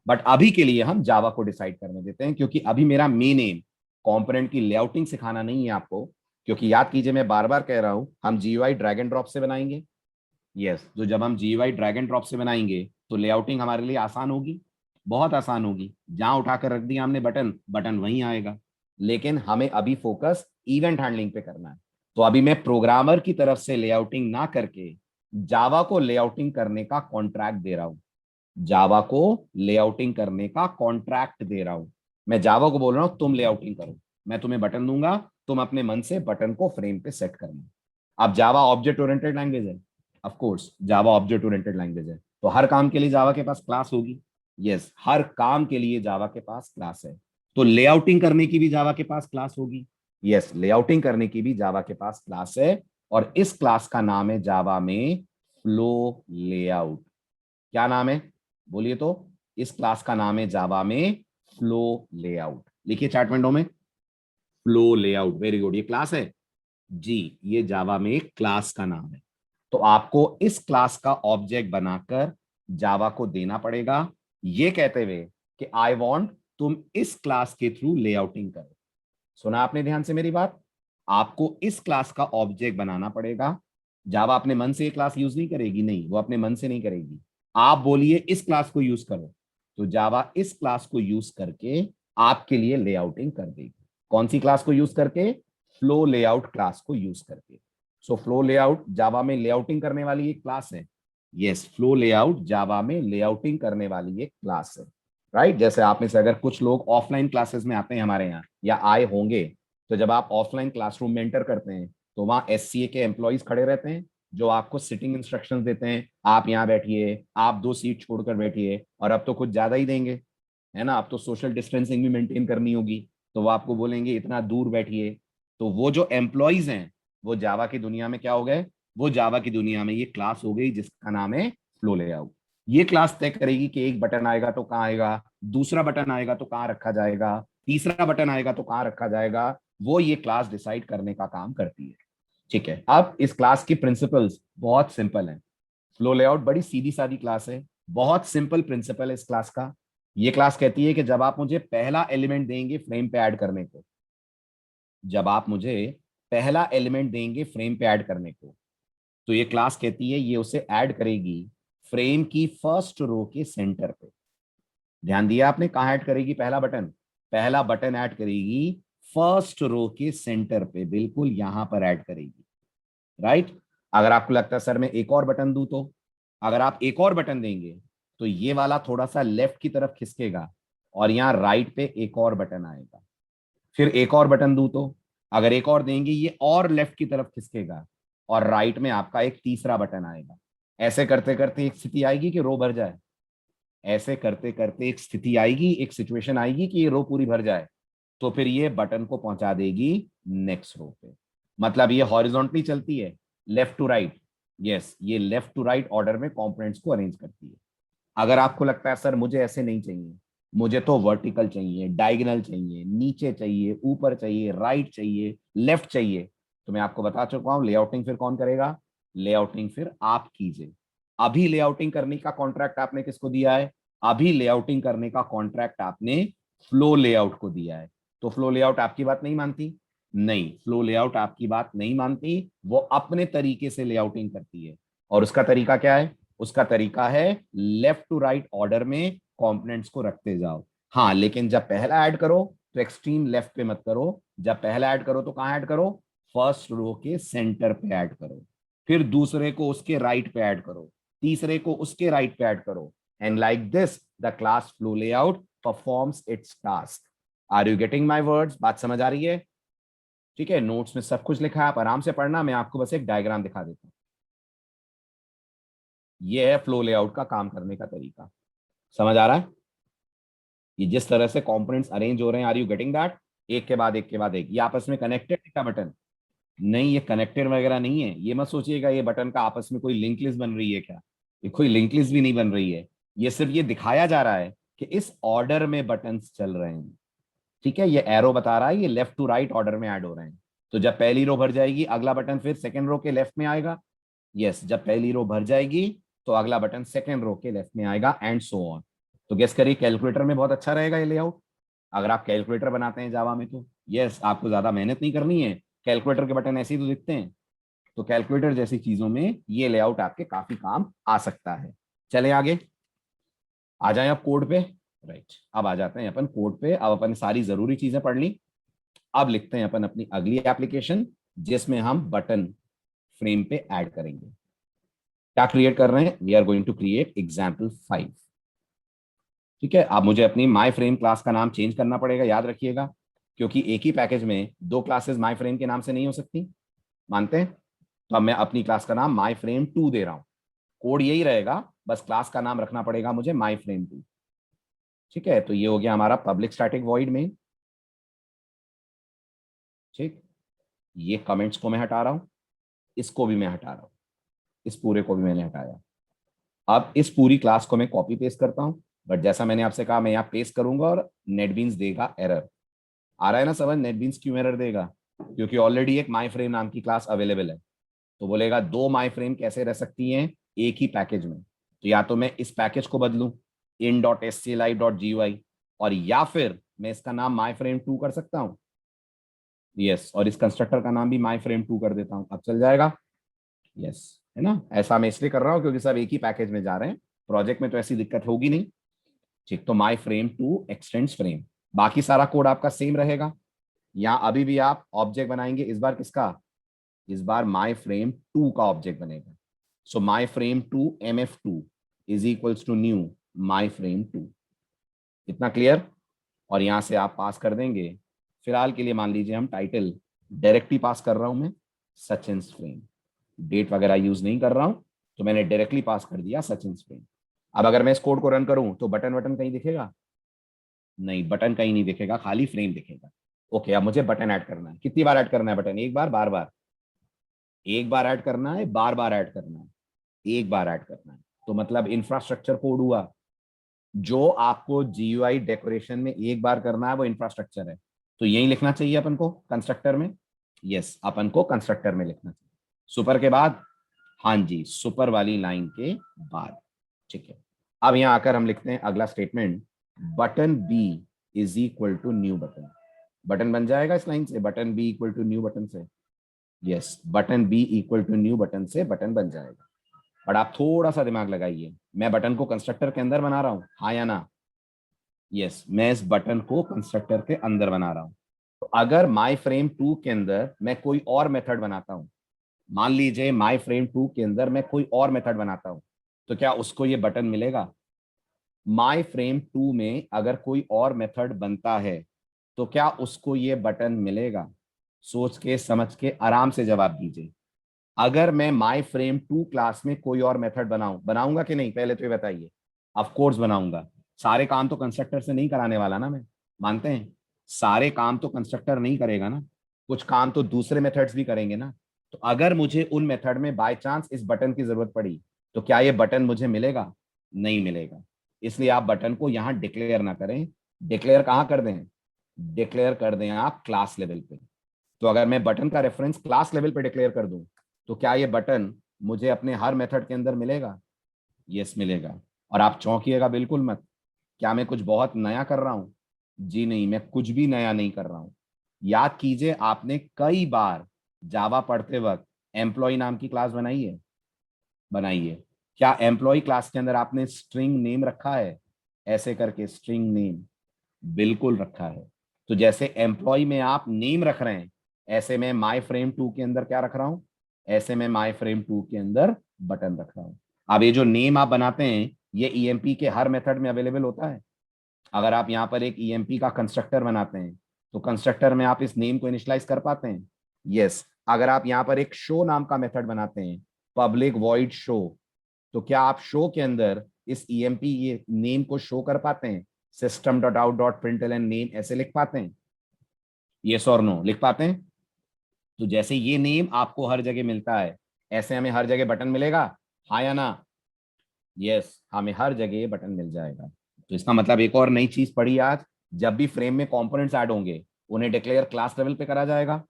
[SPEAKER 2] बट अभी के लिए हम जावा को डिसाइड करने देते हैं, क्योंकि अभी मेरा मेन एम कंपोनेंट की लेआउटिंग सिखाना नहीं है आपको। क्योंकि याद कीजिए, मैं बार बार कह रहा हूं, हम जीयूआई ड्रैग एंड ड्रॉप से बनाएंगे। यस, तो जब हम जीयूआई ड्रैग एंड ड्रॉप से बनाएंगे तो लेआउटिंग हमारे लिए आसान होगी, बहुत आसान होगी। जहां उठाकर रख दिया हमने बटन, बटन वहीं आएगा। लेकिन हमें अभी फोकस इवेंट हैंडलिंग पे करना है। तो अभी मैं प्रोग्रामर की तरफ से लेआउटिंग ना करके जावा को लेआउटिंग करने का कॉन्ट्रैक्ट दे रहा हूं। जावा को लेआउटिंग करने का कॉन्ट्रैक्ट दे रहा हूं। मैं जावा को बोल रहा हूं तुम लेआउटिंग करो, मैं तुम्हें बटन दूंगा, तुम अपने मन से बटन को फ्रेम पे सेट करना। अब जावा ऑब्जेक्ट ओरिएंटेड लैंग्वेज है, of course Java object oriented language है, तो हर काम के लिए जावा के पास क्लास होगी। यस, हर काम के लिए जावा के पास क्लास है। तो लेआउटिंग करने की भी जावा के पास क्लास होगी। यस, लेआउटिंग करने की भी जावा के पास क्लास है, और इस क्लास का नाम है जावा में फ्लो लेआउट। क्या नाम है बोलिए तो? इस क्लास का नाम है जावा में फ्लो लेआउट। लिखिए चैट विंडो में, फ्लो लेआउट। वेरी गुड, ये क्लास है जी, ये जावा में एक क्लास का नाम है। तो आपको इस क्लास का ऑब्जेक्ट बनाकर जावा को देना पड़ेगा, ये कहते हुए कि आई वांट तुम इस क्लास के थ्रू लेआउटिंग करो। सुना आपने ध्यान से मेरी बात? आपको इस क्लास का ऑब्जेक्ट बनाना पड़ेगा। जावा अपने मन से ये क्लास यूज नहीं करेगी, नहीं, वो अपने मन से नहीं करेगी। आप बोलिए इस क्लास को यूज करो, तो जावा इस क्लास को यूज करके आपके लिए लेआउटिंग कर देगी। कौन सी क्लास को यूज करके? फ्लो लेआउट क्लास को यूज करके। सो फ्लो लेआउट जावा में लेआउटिंग करने वाली एक क्लास है। यस, फ्लो लेआउट जावा में लेआउटिंग करने वाली एक क्लास है, राइट। जैसे आप में से अगर कुछ लोग ऑफलाइन क्लासेस में आते हैं हमारे यहाँ, या आए होंगे, तो जब आप ऑफलाइन क्लासरूम में एंटर करते हैं तो वहां एससीए के एम्प्लॉइज खड़े रहते हैं, जो आपको सिटिंग इंस्ट्रक्शंस देते हैं, आप यहाँ बैठिए, आप 2 सीट छोड़कर बैठिए, और अब तो कुछ ज्यादा ही देंगे, है ना। अब तो सोशल डिस्टेंसिंग भी मेंटेन करनी होगी, तो वो आपको बोलेंगे इतना दूर बैठिए। तो वो जो एम्प्लॉइज हैं, वो जावा की दुनिया में क्या हो गए? वो जावा की दुनिया में ये क्लास हो गई जिसका नाम है फ्लो लेआउट। ये क्लास तय करेगी कि एक बटन आएगा तो कहाँ आएगा, दूसरा बटन आएगा तो कहाँ रखा जाएगा, तीसरा बटन आएगा तो कहाँ रखा जाएगा। वो ये क्लास डिसाइड करने का काम करती है, ठीक है। अब इस क्लास की प्रिंसिपल्स बहुत सिंपल हैं। फ्लो लेआउट बड़ी सीधी सादी क्लास है, बहुत सिंपल प्रिंसिपल है इस क्लास का। ये क्लास कहती है कि जब आप मुझे पहला एलिमेंट देंगे फ्रेम पे ऐड करने को, जब आप मुझे पहला एलिमेंट देंगे फ्रेम पे ऐड करने को, तो ये क्लास कहती है ये उसे ऐड करेगी फ्रेम की फर्स्ट रो के सेंटर पे। ध्यान दिया आपने? कहाँ ऐड करेगी पहला बटन? पहला बटन ऐड करेगी फर्स्ट रो के सेंटर पे, बिल्कुल यहां पर ऐड करेगी, राइट। अगर आपको लगता है सर मैं एक और बटन दूं, तो अगर आप एक और बटन देंगे तो ये वाला थोड़ा सा लेफ्ट की तरफ खिसकेगा, और यहाँ राइट पे एक और बटन आएगा। फिर एक और बटन दूं, तो अगर एक और देंगे ये और लेफ्ट की तरफ खिसकेगा, और राइट में आपका एक तीसरा बटन आएगा। ऐसे करते करते एक स्थिति आएगी कि रो भर जाए, ऐसे करते करते एक स्थिति आएगी, एक सिचुएशन आएगी कि ये रो पूरी भर जाए, तो फिर ये बटन को पहुंचा देगी नेक्स्ट रो पे। मतलब ये हॉरिजॉन्टली चलती है, लेफ्ट टू राइट। यस, ये लेफ्ट टू राइट ऑर्डर में कंपोनेंट्स को अरेंज करती है। अगर आपको लगता है सर मुझे ऐसे नहीं चाहिए, मुझे तो वर्टिकल चाहिए, डायगोनल चाहिए, नीचे चाहिए, ऊपर चाहिए, राइट चाहिए, लेफ्ट चाहिए, तो मैं आपको बता चुका हूं लेआउटिंग फिर कौन करेगा? लेआउटिंग फिर आप कीजिए। अभी लेआउटिंग करने का कॉन्ट्रैक्ट आपने किसको दिया है? अभी लेआउटिंग करने का कॉन्ट्रैक्ट आपने फ्लो लेआउट को दिया है। तो फ्लो लेआउट आपकी बात नहीं मानती? नहीं, फ्लो लेआउट आपकी बात नहीं मानती, वो अपने तरीके से लेआउटिंग करती है। और उसका तरीका क्या है? उसका तरीका है लेफ्ट टू राइट ऑर्डर में कंपोनेंट्स को रखते जाओ। हाँ, लेकिन जब पहला ऐड करो तो एक्सट्रीम लेफ्ट पे मत करो, जब पहला ऐड करो तो कहां ऐड करो? फर्स्ट रो के सेंटर पे ऐड करो। फिर दूसरे को उसके राइट पे ऐड करो, तीसरे को उसके राइट पे ऐड करो, and like this the class flow layout performs its task. Are you getting my words? बात समझ आ रही है? ठीक है, नोट्स में सब कुछ लिखा है, आप आराम से पढ़ना, मैं आपको बस एक डायग्राम दिखा देता हूं। ये है फ्लो लेआउट का काम करने का तरीका। समझ आ रहा है? ये जिस तरह से कंपोनेंट्स अरेंज हो रहे हैं, आर यू गेटिंग दैट? एक के बाद एक के बाद एक, ये आपस में कनेक्टेड है क्या बटन? नहीं, ये कनेक्टेड वगैरह नहीं है। ये मत सोचिएगा ये बटन का आपस में कोई लिंक लिस्ट बन रही है क्या, ये कोई लिंक लिस्ट भी नहीं बन रही है। ये सिर्फ ये दिखाया जा रहा है कि इस ऑर्डर में बटन्स चल रहे हैं। ठीक है, ये एरो बता रहा है ये लेफ्ट टू राइट ऑर्डर में ऐड हो रहे हैं। तो जब पहली रो भर जाएगी अगला बटन फिर सेकेंड रो के लेफ्ट में आएगा। यस, जब पहली रो भर जाएगी तो अगला बटन सेकेंड रो के लेफ्ट में आएगा एंड सो ऑन। तो गेस करिए कैलकुलेटर में बहुत अच्छा रहेगा ये लेआउट। अगर आप कैलकुलेटर बनाते हैं जावा में तो यस, आपको ज्यादा मेहनत नहीं करनी है, कैलकुलेटर के बटन ऐसे ही तो दिखते हैं। तो कैलकुलेटर जैसी चीजों में ये लेआउट आपके काफी काम आ सकता है। चले आगे, आ जाए अब कोड पे। राइट, अब आ जाते हैं अपन कोड पे। अब अपन सारी जरूरी चीजें पढ़ ली। अब लिखते हैं अपन अपनी अगली एप्लीकेशन जिसमें हम बटन फ्रेम पे ऐड करेंगे। क्या क्रिएट कर रहे हैं? We are going to create example 5। ठीक है, अब मुझे अपनी माई फ्रेम क्लास का नाम चेंज करना पड़ेगा, याद रखिएगा, क्योंकि एक ही पैकेज में दो क्लासेस माई फ्रेम के नाम से नहीं हो सकती। मानते हैं? तो अब मैं अपनी क्लास का नाम माई फ्रेम 2 दे रहा हूं। कोड यही रहेगा, बस क्लास का नाम रखना पड़ेगा मुझे माई फ्रेम 2। ठीक है, तो ये हो गया हमारा पब्लिक स्टैटिक वॉइड में। ठीक, ये कमेंट्स को मैं हटा रहा हूं, इसको भी मैं हटा रहा हूं, इस पूरे को भी मैंने हटाया। अब इस पूरी क्लास को मैं कॉपी पेस्ट करता हूं, बट जैसा मैंने आपसे कहा मैं यहाँ पेस्ट करूंगा और नेटबीन्स देगा एरर। आ रहा है ना समझ? नेटबीन्स क्यों एरर देगा? क्योंकि ऑलरेडी एक माई फ्रेम नाम की क्लास अवेलेबल है। तो बोलेगा दो माई फ्रेम कैसे रह सकती हैं एक ही पैकेज में? तो या तो मैं इस पैकेज को बदलूं in.sclive.gui, और या फिर मैं इसका नाम माई फ्रेम 2 कर सकता हूं। यस, और इस कंस्ट्रक्टर का नाम भी माई फ्रेम 2 कर देता हूं। अब चल जाएगा? यस, है ना? ऐसा मैं इसलिए कर रहा हूं क्योंकि सब एक ही पैकेज में जा रहे हैं, प्रोजेक्ट में तो ऐसी दिक्कत होगी नहीं। ठीक, तो माई फ्रेम 2 एक्सटेंड्स फ्रेम। बाकी सारा कोड आपका सेम रहेगा। यहाँ अभी भी आप ऑब्जेक्ट बनाएंगे, इस बार किसका? इस बार माई फ्रेम 2 का ऑब्जेक्ट बनेगा। So my frame 2 mf2 is equals to new my frame 2। इतना क्लियर? और यहां से आप पास कर देंगे, फिलहाल के लिए मान लीजिए हम टाइटल डायरेक्ट ही पास कर रहा हूं मैं, सचिन फ्रेम। डेट वगैरह यूज नहीं कर रहा हूं, तो मैंने डायरेक्टली पास कर दिया सचिन फ्रेम। अब अगर मैं इस कोड को रन करूं तो बटन वटन कहीं दिखेगा? नहीं, बटन कहीं नहीं दिखेगा, खाली फ्रेम दिखेगा। ओके, अब मुझे बटन ऐड करना है। कितनी बार ऐड करना है बटन? एक बार, बार बार? एक बार ऐड करना है, बार बार ऐड करना है? एक बार ऐड करना है। तो मतलब इंफ्रास्ट्रक्चर कोड हुआ। जो आपको जीयूआई डेकोरेशन में एक बार करना है वो इंफ्रास्ट्रक्चर है। तो यही लिखना चाहिए अपन को कंस्ट्रक्टर में। यस, अपन को कंस्ट्रक्टर में लिखना चाहिए। सुपर के बाद? हाँ जी, सुपर वाली लाइन के बाद। ठीक है, अब यहां आकर हम लिखते हैं अगला statement, button b is equal to new button. Button बन जाएगा इस लाइन से, button b equal to new button से। Yes, button b equal to new button से बटन बन जाएगा। बट आप थोड़ा सा दिमाग लगाइए, मैं बटन को कंस्ट्रक्टर के अंदर बना रहा हूं, हाँ या ना? यस, मैं इस बटन को कंस्ट्रक्टर के अंदर बना रहा हूं। तो अगर माई फ्रेम 2 के अंदर मैं कोई और मेथड बनाता हूं, मान लीजिए माई फ्रेम 2 के अंदर मैं कोई और मेथड बनाता हूं, तो क्या उसको ये बटन मिलेगा? माई फ्रेम 2 में अगर कोई और मेथड बनता है तो क्या उसको ये बटन मिलेगा? सोच के समझ के आराम से जवाब दीजिए। अगर मैं माई फ्रेम 2 क्लास में कोई और मेथड बनाऊंगा कि नहीं, पहले तो ये बताइए। ऑफ कोर्स बनाऊंगा। सारे काम तो कंस्ट्रक्टर से नहीं कराने वाला ना मैं, मानते हैं? सारे काम तो कंस्ट्रक्टर नहीं करेगा ना, कुछ काम तो दूसरे मेथड्स भी करेंगे ना। तो अगर मुझे उन मेथड में बाय चांस इस बटन की जरूरत पड़ी तो क्या ये बटन मुझे मिलेगा? नहीं मिलेगा। इसलिए आप बटन को यहां डिक्लेयर ना करें। डिक्लेयर कहां कर दें? डिक्लेयर कर दें आप क्लास लेवल पे। तो अगर मैं बटन का रेफरेंस क्लास लेवल पे डिक्लेयर कर दूं तो क्या ये बटन मुझे अपने हर मेथड के अंदर मिलेगा? यस, मिलेगा। और आप चौंकिएगा बिल्कुल मत, क्या मैं कुछ बहुत नया कर रहा हूं? जी नहीं, मैं कुछ भी नया नहीं कर रहा हूं। याद कीजिए, आपने कई बार जावा पढ़ते वक्त एम्प्लॉय नाम की क्लास बनाई है? बनाई है। क्या एम्प्लॉय क्लास के अंदर आपने स्ट्रिंग नेम रखा है? ऐसे करके स्ट्रिंग नेम बिल्कुल रखा है। तो जैसे एम्प्लॉय में आप नेम रख रहे हैं, ऐसे में माई फ्रेम 2 के अंदर क्या रख रहा हूं? ऐसे में माई फ्रेम 2 के अंदर बटन रख रहा हूं। अब ये जो नेम आप बनाते हैं ये ईएमपी के हर मेथड में अवेलेबल होता है। अगर आप यहाँ पर एक ईएमपी का कंस्ट्रक्टर बनाते हैं तो कंस्ट्रक्टर में आप इस नेम को इनिशियलाइज कर पाते हैं? यस। अगर आप यहाँ पर एक शो नाम का मेथड बनाते हैं, पब्लिक वॉइड शो, तो क्या आप शो के अंदर इस ईएमपी ये नेम को शो कर पाते हैं? System dot out dot println name ऐसे लिख पाते हैं? यस और नो लिख पाते हैं? तो जैसे ये नेम आपको हर जगह मिलता है, ऐसे हमें हर जगह बटन मिलेगा, हाँ या ना? यस, हमें हर जगह बटन मिल जाएगा। तो इसका मतलब एक और नई चीज पढ़ी आज, जब भी फ्रेम में कंपोनेंट्स ऐड होंगे उन्हें डिक्लेयर क्लास लेवल पे करा जाएगा।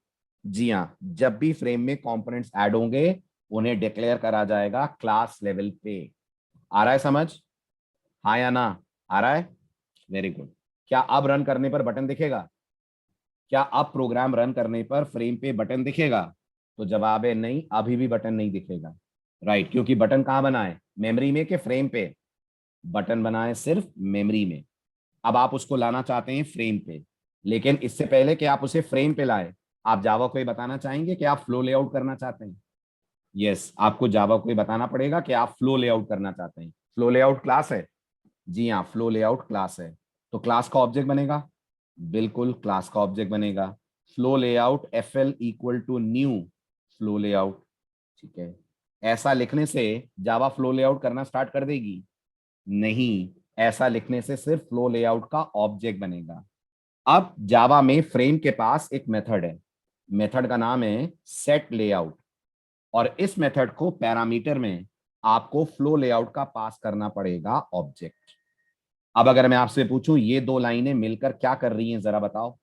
[SPEAKER 2] जी हाँ, जब भी फ्रेम में कंपोनेंट्स ऐड होंगे उन्हें डिक्लेयर करा जाएगा क्लास लेवल पे। आ रहा है समझ? हाँ या ना? आ रहा है? Very good. क्या अब रन करने पर बटन दिखेगा? क्या अब प्रोग्राम रन करने पर फ्रेम पे बटन दिखेगा? तो जवाब है नहीं, अभी भी बटन नहीं दिखेगा। राइट, क्योंकि बटन कहाँ बना है, मेमोरी में कि फ्रेम पे? बटन बना है सिर्फ मेमोरी में। अब आप उसको लाना चाहते हैं फ्रेम पे, लेकिन इससे पहले कि आप उसे फ्रेम पे लाए, आप जावा को ये बताना चाहेंगे कि आप फ्लो लेआउट करना चाहते हैं। यस, आपको जावा को ये बताना पड़ेगा कि आप फ्लो लेआउट करना चाहते हैं। फ्लो लेआउट क्लास है। जी हाँ, फ्लो लेआउट क्लास है। तो क्लास का ऑब्जेक्ट बनेगा, बिल्कुल क्लास का ऑब्जेक्ट बनेगा। Flow layout f l equal to new flow layout. ठीक है, ऐसा लिखने से जावा फ्लो लेआउट करना स्टार्ट कर देगी? नहीं, ऐसा लिखने से सिर्फ फ्लो लेआउट का ऑब्जेक्ट बनेगा। अब जावा में फ्रेम के पास एक मेथड है, मेथड का नाम है सेट लेआउट, और इस मेथड को पैरामीटर में आपको फ्लो लेआउट का पास करना पड़ेगा ऑब्जेक्ट। अब अगर मैं आपसे पूछूं ये दो लाइनें मिलकर क्या कर रही हैं, जरा बताओ।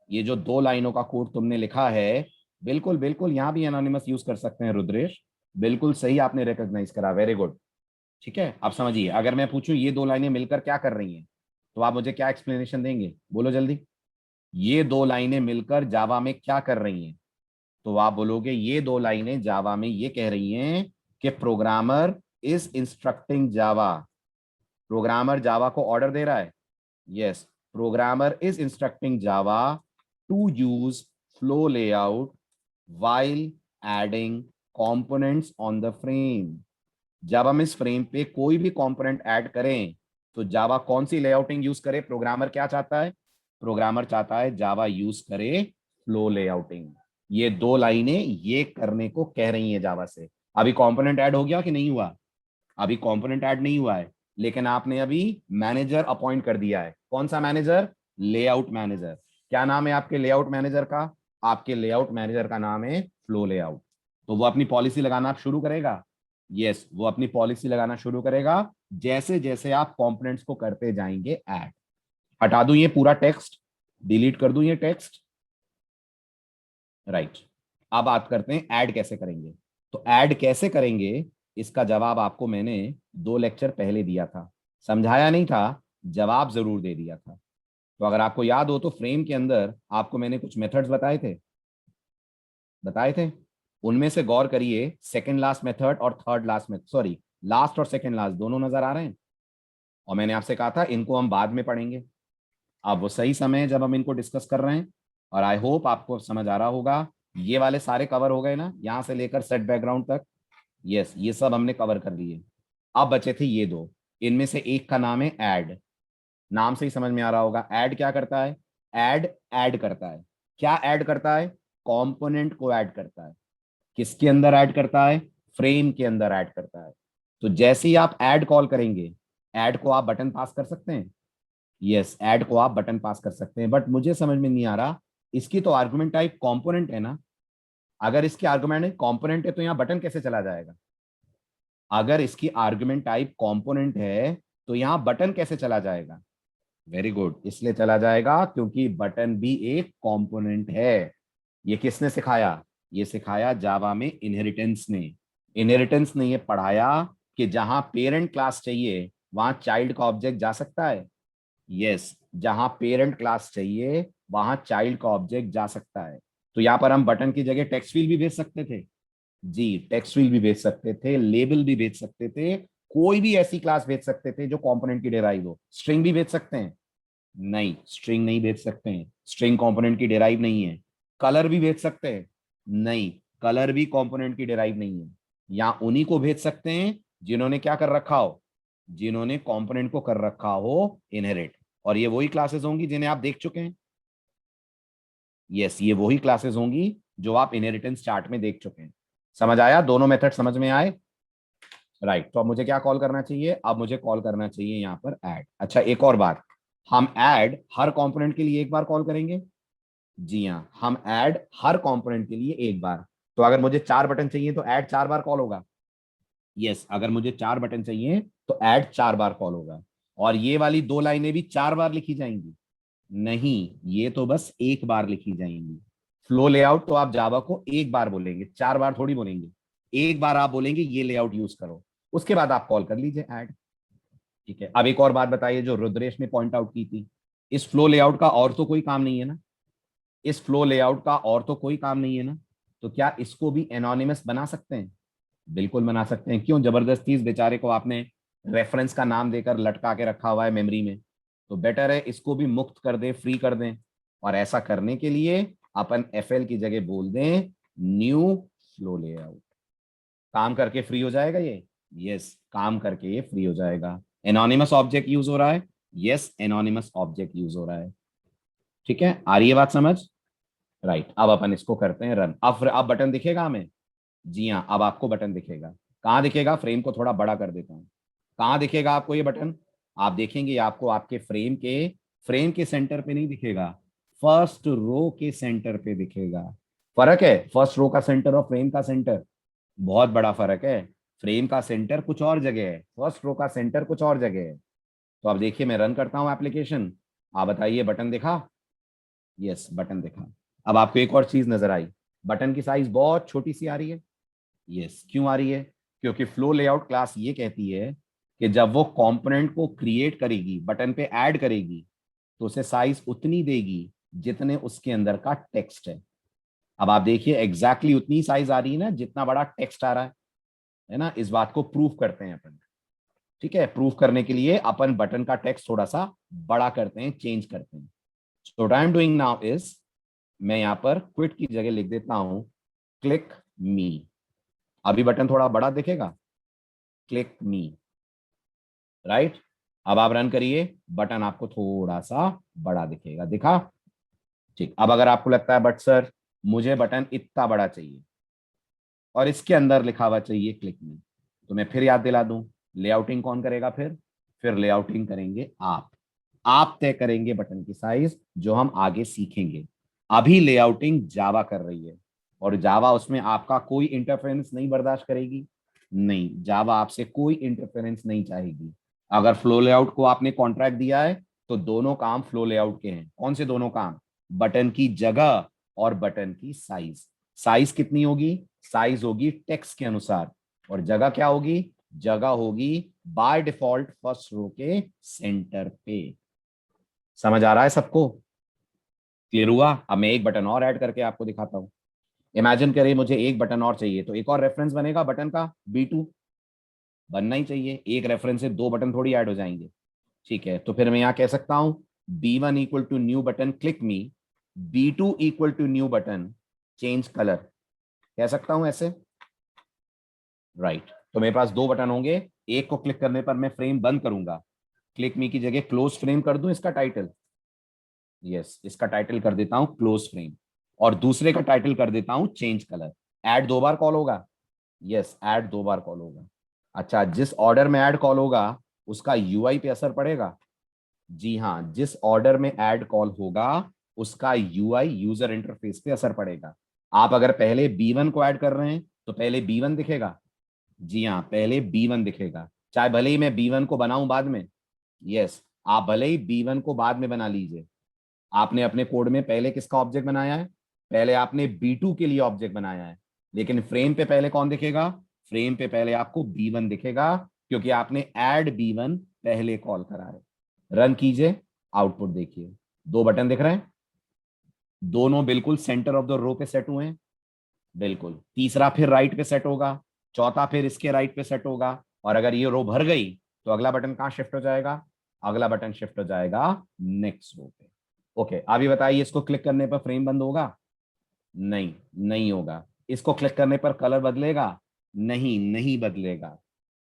[SPEAKER 2] ये जो दो लाइनों का कोड तुमने लिखा है, बिल्कुल बिल्कुल, यहां भी एनोनिमस यूज कर सकते हैं रुद्रेश, बिल्कुल सही आपने रिकॉग्नाइज करा, वेरी गुड। ठीक है, अब समझिए, अगर मैं पूछूं ये दो लाइनें मिलकर क्या कर रही हैं, तो आप मुझे क्या एक्सप्लेनेशन देंगे, बोलो जल्दी। ये दो लाइनें मिलकर जावा में क्या कर रही हैं? तो आप बोलोगे ये दो लाइनें जावा में ये कह रही हैं कि programmer is instructing Java. Programmer Java को ऑर्डर दे रहा है। Yes, programmer is instructing Java to use flow layout while adding components on the frame. जब हम इस फ्रेम पे कोई भी कंपोनेंट ऐड करें तो जावा कौन सी लेआउटिंग यूज करे? प्रोग्रामर क्या चाहता है? प्रोग्रामर चाहता है जावा यूज करे फ्लो लेआउटिंग। ये दो लाइनें ये करने को कह रही हैं जावा से। अभी कंपोनेंट ऐड हो गया कि नहीं हुआ? अभी कंपोनेंट ऐड नहीं हुआ है, लेकिन आपने अभी मैनेजर अपॉइंट कर दिया है। कौन सा मैनेजर? Layout manager. क्या नाम है आपके लेआउट मैनेजर का? आपके लेआउट मैनेजर का नाम है फ्लो लेआउट। तो वो अपनी पॉलिसी लगाना शुरू करेगा। यस, वो अपनी पॉलिसी लगाना शुरू करेगा जैसे जैसे आप कंपोनेंट्स को करते जाएंगे ऐड। हटा दूं ये पूरा टेक्स्ट, डिलीट कर दूं ये टेक्स्ट? राइट, अब बात करते हैं ऐड कैसे करेंगे। तो ऐड कैसे करेंगे इसका जवाब आपको मैंने 2 लेक्चर पहले दिया था, समझाया नहीं था, जवाब जरूर दे दिया था। तो अगर आपको याद हो तो फ्रेम के अंदर आपको मैंने कुछ मेथड्स बताए थे। उनमें से गौर करिए, सेकंड लास्ट मेथड और third last method, sorry, last और सेकंड लास्ट दोनों नजर आ रहे हैं। और मैंने आपसे कहा था इनको हम बाद में पढ़ेंगे। अब वो सही समय है जब हम इनको डिस्कस कर रहे हैं, और आई होप आपको समझ आ रहा होगा। ये वाले सारे कवर हो गए ना, यहां से लेकर सेट बैकग्राउंड तक। यस, ये सब हमने कवर कर लिए। अब बचे थे ये दो, इनमें से एक का नाम है ऐड। नाम से ही समझ में आ रहा होगा, ऐड क्या करता है? ऐड ऐड करता है। क्या ऐड करता है? कंपोनेंट को ऐड करता है। किसके अंदर ऐड करता है? फ्रेम के अंदर ऐड करता है। तो जैसे ही आप ऐड कॉल करेंगे, ऐड को आप बटन पास कर सकते हैं। यस, ऐड को आप बटन पास कर सकते हैं, बट मुझे समझ में नहीं आ रहा, इसकी तो आर्गुमेंट टाइप कंपोनेंट है ना। अगर इसकी आर्गुमेंट कंपोनेंट है तो यहाँ बटन कैसे चला जाएगा? अगर इसकी आर्गुमेंट टाइप कंपोनेंट है तो यहाँ बटन कैसे चला जाएगा? वेरी गुड, इसलिए चला जाएगा क्योंकि बटन भी एक कंपोनेंट है। ये किसने सिखाया? ये सिखाया जावा में इनहेरिटेंस ने। इनहेरिटेंस ने ये पढ़ाया कि जहां पेरेंट क्लास चाहिए वहां चाइल्ड का ऑब्जेक्ट जा सकता है। यस, जहां पेरेंट क्लास चाहिए वहां चाइल्ड का ऑब्जेक्ट जा सकता है। तो यहां पर हम बटन की जगह टेक्स्ट फील्ड भी भेज सकते थे। जी, टेक्स्ट फील्ड भी भेज सकते थे, लेबल भी भेज सकते थे, कोई भी ऐसी क्लास भेज सकते थे जो कंपोनेंट की डिराइव हो। स्ट्रिंग भी भेज सकते हैं? नहीं, स्ट्रिंग नहीं भेज सकते हैं, स्ट्रिंग कंपोनेंट की डिराइव नहीं है। कलर भी भेज सकते हैं? नहीं, कलर भी कंपोनेंट की डिराइव नहीं है। या उन्हीं को भेज सकते हैं जिन्होंने क्या कर रखा हो, जिन्होंने कंपोनेंट को कर रखा हो इनहेरिट। और ये वही क्लासेस होंगी जिन्हें आप देख चुके हैं। यस, ये वही क्लासेस होंगी जो आप इनहेरिटेंस चार्ट में देख चुके हैं। समझ आया? दोनों मेथड समझ में आए? राइट, तो अब मुझे क्या कॉल करना चाहिए? अब मुझे कॉल करना चाहिए यहाँ पर ऐड। अच्छा, एक और बात, हम ऐड हर कंपोनेंट के लिए एक बार कॉल करेंगे। जी हाँ, हम ऐड हर कंपोनेंट के लिए एक बार। तो अगर मुझे 4 बटन चाहिए तो ऐड 4 बार कॉल होगा। यस, अगर मुझे 4 बटन चाहिए तो ऐड 4 बार कॉल होगा। और ये वाली 2 लाइनें भी 4 बार लिखी जाएंगी? नहीं, ये तो बस एक बार लिखी जाएंगी। फ्लो लेआउट तो आप जावा को एक बार बोलेंगे, 4 बार थोड़ी बोलेंगे। एक बार आप बोलेंगे ये लेआउट यूज करो, उसके बाद आप कॉल कर लीजिए ऐड। ठीक है, अब एक और बात बताइए जो रुद्रेश ने पॉइंट आउट की थी, इस फ्लो लेआउट का और तो कोई काम नहीं है ना? इस फ्लो लेआउट का और तो कोई काम नहीं है ना? तो क्या इसको भी एनोनिमस बना सकते हैं? बिल्कुल बना सकते हैं। क्यों जबरदस्ती इस बेचारे को आपने रेफरेंस का नाम देकर लटका के रखा हुआ है मेमोरी में? तो बेटर है इसको भी मुक्त कर दें, फ्री कर दें। और ऐसा करने के लिए अपन एफएल की जगह बोल दें न्यू फ्लो लेआउट। काम करके फ्री हो जाएगा ये? यस, काम करके ये फ्री हो जाएगा। एनोनिमस ऑब्जेक्ट यूज हो रहा है? यस, एनोनिमस ऑब्जेक्ट यूज हो रहा है। ठीक है, आ रही है बात समझ? राइट, अब अपन इसको करते हैं रन। अब बटन दिखेगा हमें? जी हाँ, अब आपको बटन दिखेगा। कहाँ दिखेगा? फ्रेम को थोड़ा बड़ा कर देता हूँ। कहाँ दिखेगा आपको ये बटन? आप देखेंगे आपको आपके फ्रेम के सेंटर पे नहीं दिखेगा, फर्स्ट रो के सेंटर पे दिखेगा। फर्क है फर्स्ट रो का सेंटर और फ्रेम का सेंटर, बहुत बड़ा फर्क है। फ्रेम का सेंटर कुछ और जगह है, फर्स्ट रो का सेंटर कुछ और जगह है। तो अब देखिए मैं रन करता हूं एप्लीकेशन। आप बताइए बटन दिखा? यस, बटन दिखा। अब आपको एक और चीज नजर आई, बटन की साइज बहुत छोटी सी आ रही है। यस, क्यों आ रही है? क्योंकि फ्लो लेआउट क्लास ये कहती है कि जब वो कंपोनेंट को क्रिएट करेगी, बटन पे ऐड करेगी, तो उसे साइज उतनी देगी जितने उसके अंदर का टेक्स्ट है। अब आप देखिए एग्जैक्टली उतनी साइज आ रही है ना जितना बड़ा टेक्स्ट आ रहा है ना? इस बात को प्रूफ करते हैं अपन। ठीक है, प्रूफ करने के लिए अपन बटन का टेक्स्ट थोड़ा सा बड़ा करते हैं, चेंज करते हैं। So what I am doing now is, मैं यहां पर क्विट की जगह लिख देता हूं क्लिक मी। अभी बटन थोड़ा बड़ा दिखेगा, क्लिक मी। राइट, अब आप रन करिए, बटन आपको थोड़ा सा बड़ा दिखेगा। दिखा? ठीक, अब अगर आपको लगता है बट सर मुझे बटन इतना बड़ा चाहिए और इसके अंदर लिखा हुआ चाहिए क्लिक मी, तो मैं फिर याद दिला दूं, लेआउटिंग कौन करेगा? फिर लेआउटिंग करेंगे आप तय करेंगे बटन की साइज, जो हम आगे सीखेंगे। अभी लेआउटिंग जावा कर रही है और जावा उसमें आपका कोई इंटरफेरेंस नहीं बर्दाश्त करेगी। नहीं, जावा आपसे कोई इंटरफेरेंस नहीं चाहेगी। अगर फ्लो लेआउट को आपने कॉन्ट्रैक्ट दिया है तो दोनों काम फ्लो लेआउट के हैं। कौन से दोनों काम? बटन की जगह और बटन की साइज। साइज कितनी होगी? साइज होगी टेक्स्ट के अनुसार, और जगह क्या होगी? जगह होगी बाय डिफॉल्ट फर्स्ट रो के सेंटर पे। समझ आ रहा है सबको? क्लियर हुआ? अब मैं एक बटन और ऐड करके आपको दिखाता हूं। इमेजिन करिए मुझे एक बटन और चाहिए, तो एक और रेफरेंस बनेगा बटन का, B2 बनना ही चाहिए। एक रेफरेंस से 2 बटन थोड़ी ऐड हो जाएंगे। ठीक है, तो फिर मैं यहां कह सकता हूं B1 equal to new button click me, B2 equal to new button change colour, कह सकता हूं ऐसे। राइट, तो मेरे पास 2 बटन होंगे, एक को क्लिक करने पर मैं फ्रेम बंद करूंगा, क्लिक मी की जगह क्लोज फ्रेम कर दूं इसका टाइटल। यस, इसका टाइटल कर देता हूं क्लोज फ्रेम, और दूसरे का टाइटल कर देता हूं चेंज कलर। ऐड 2 बार कॉल होगा? यस, ऐड 2 बार कॉल होगा। अच्छा, जिस ऑर्डर में ऐड कॉल होगा उसका यूआई पे असर पड़ेगा? जी हाँ, जिस ऑर्डर में ऐड कॉल होगा उसका यूआई यूजर इंटरफेस पे असर पड़ेगा। आप अगर पहले B1 को ऐड कर रहे हैं तो पहले B1 दिखेगा। जी हाँ, पहले B1 दिखेगा, चाहे भले ही मैं B1 को बनाऊं बाद में। यस, आप भले ही B1 को बाद में बना लीजिए। आपने अपने कोड में पहले किसका ऑब्जेक्ट बनाया है? पहले आपने B2 के लिए ऑब्जेक्ट बनाया है, लेकिन फ्रेम पे पहले कौन दिखेगा? फ्रेम पे पहले आपको B1 दिखेगा, क्योंकि आपने ऐड B1 पहले कॉल करा है। रन कीजिए, आउटपुट देखिए, 2 बटन दिख रहे हैं, दोनों बिल्कुल सेंटर ऑफ द रो पे सेट हुए हैं। बिल्कुल, तीसरा फिर राइट पे सेट होगा, चौथा फिर इसके राइट पे सेट होगा, और अगर ये रो भर गई तो अगला बटन कहां शिफ्ट हो जाएगा? अगला बटन शिफ्ट हो जाएगा नेक्स्ट रो पे। ओके, अभी बताइए इसको क्लिक करने पर फ्रेम बंद होगा? नहीं, नहीं होगा। इसको क्लिक करने पर कलर बदलेगा? नहीं, नहीं बदलेगा।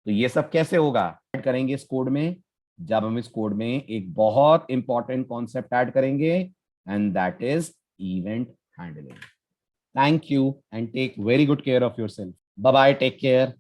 [SPEAKER 2] तो ये सब कैसे होगा? ऐड करेंगे इस कोड में, जब हम इस कोड में एक बहुत इंपॉर्टेंट कॉन्सेप्ट ऐड करेंगे, and that is event handling. Thank you and take very good care of yourself. Bye bye, take care.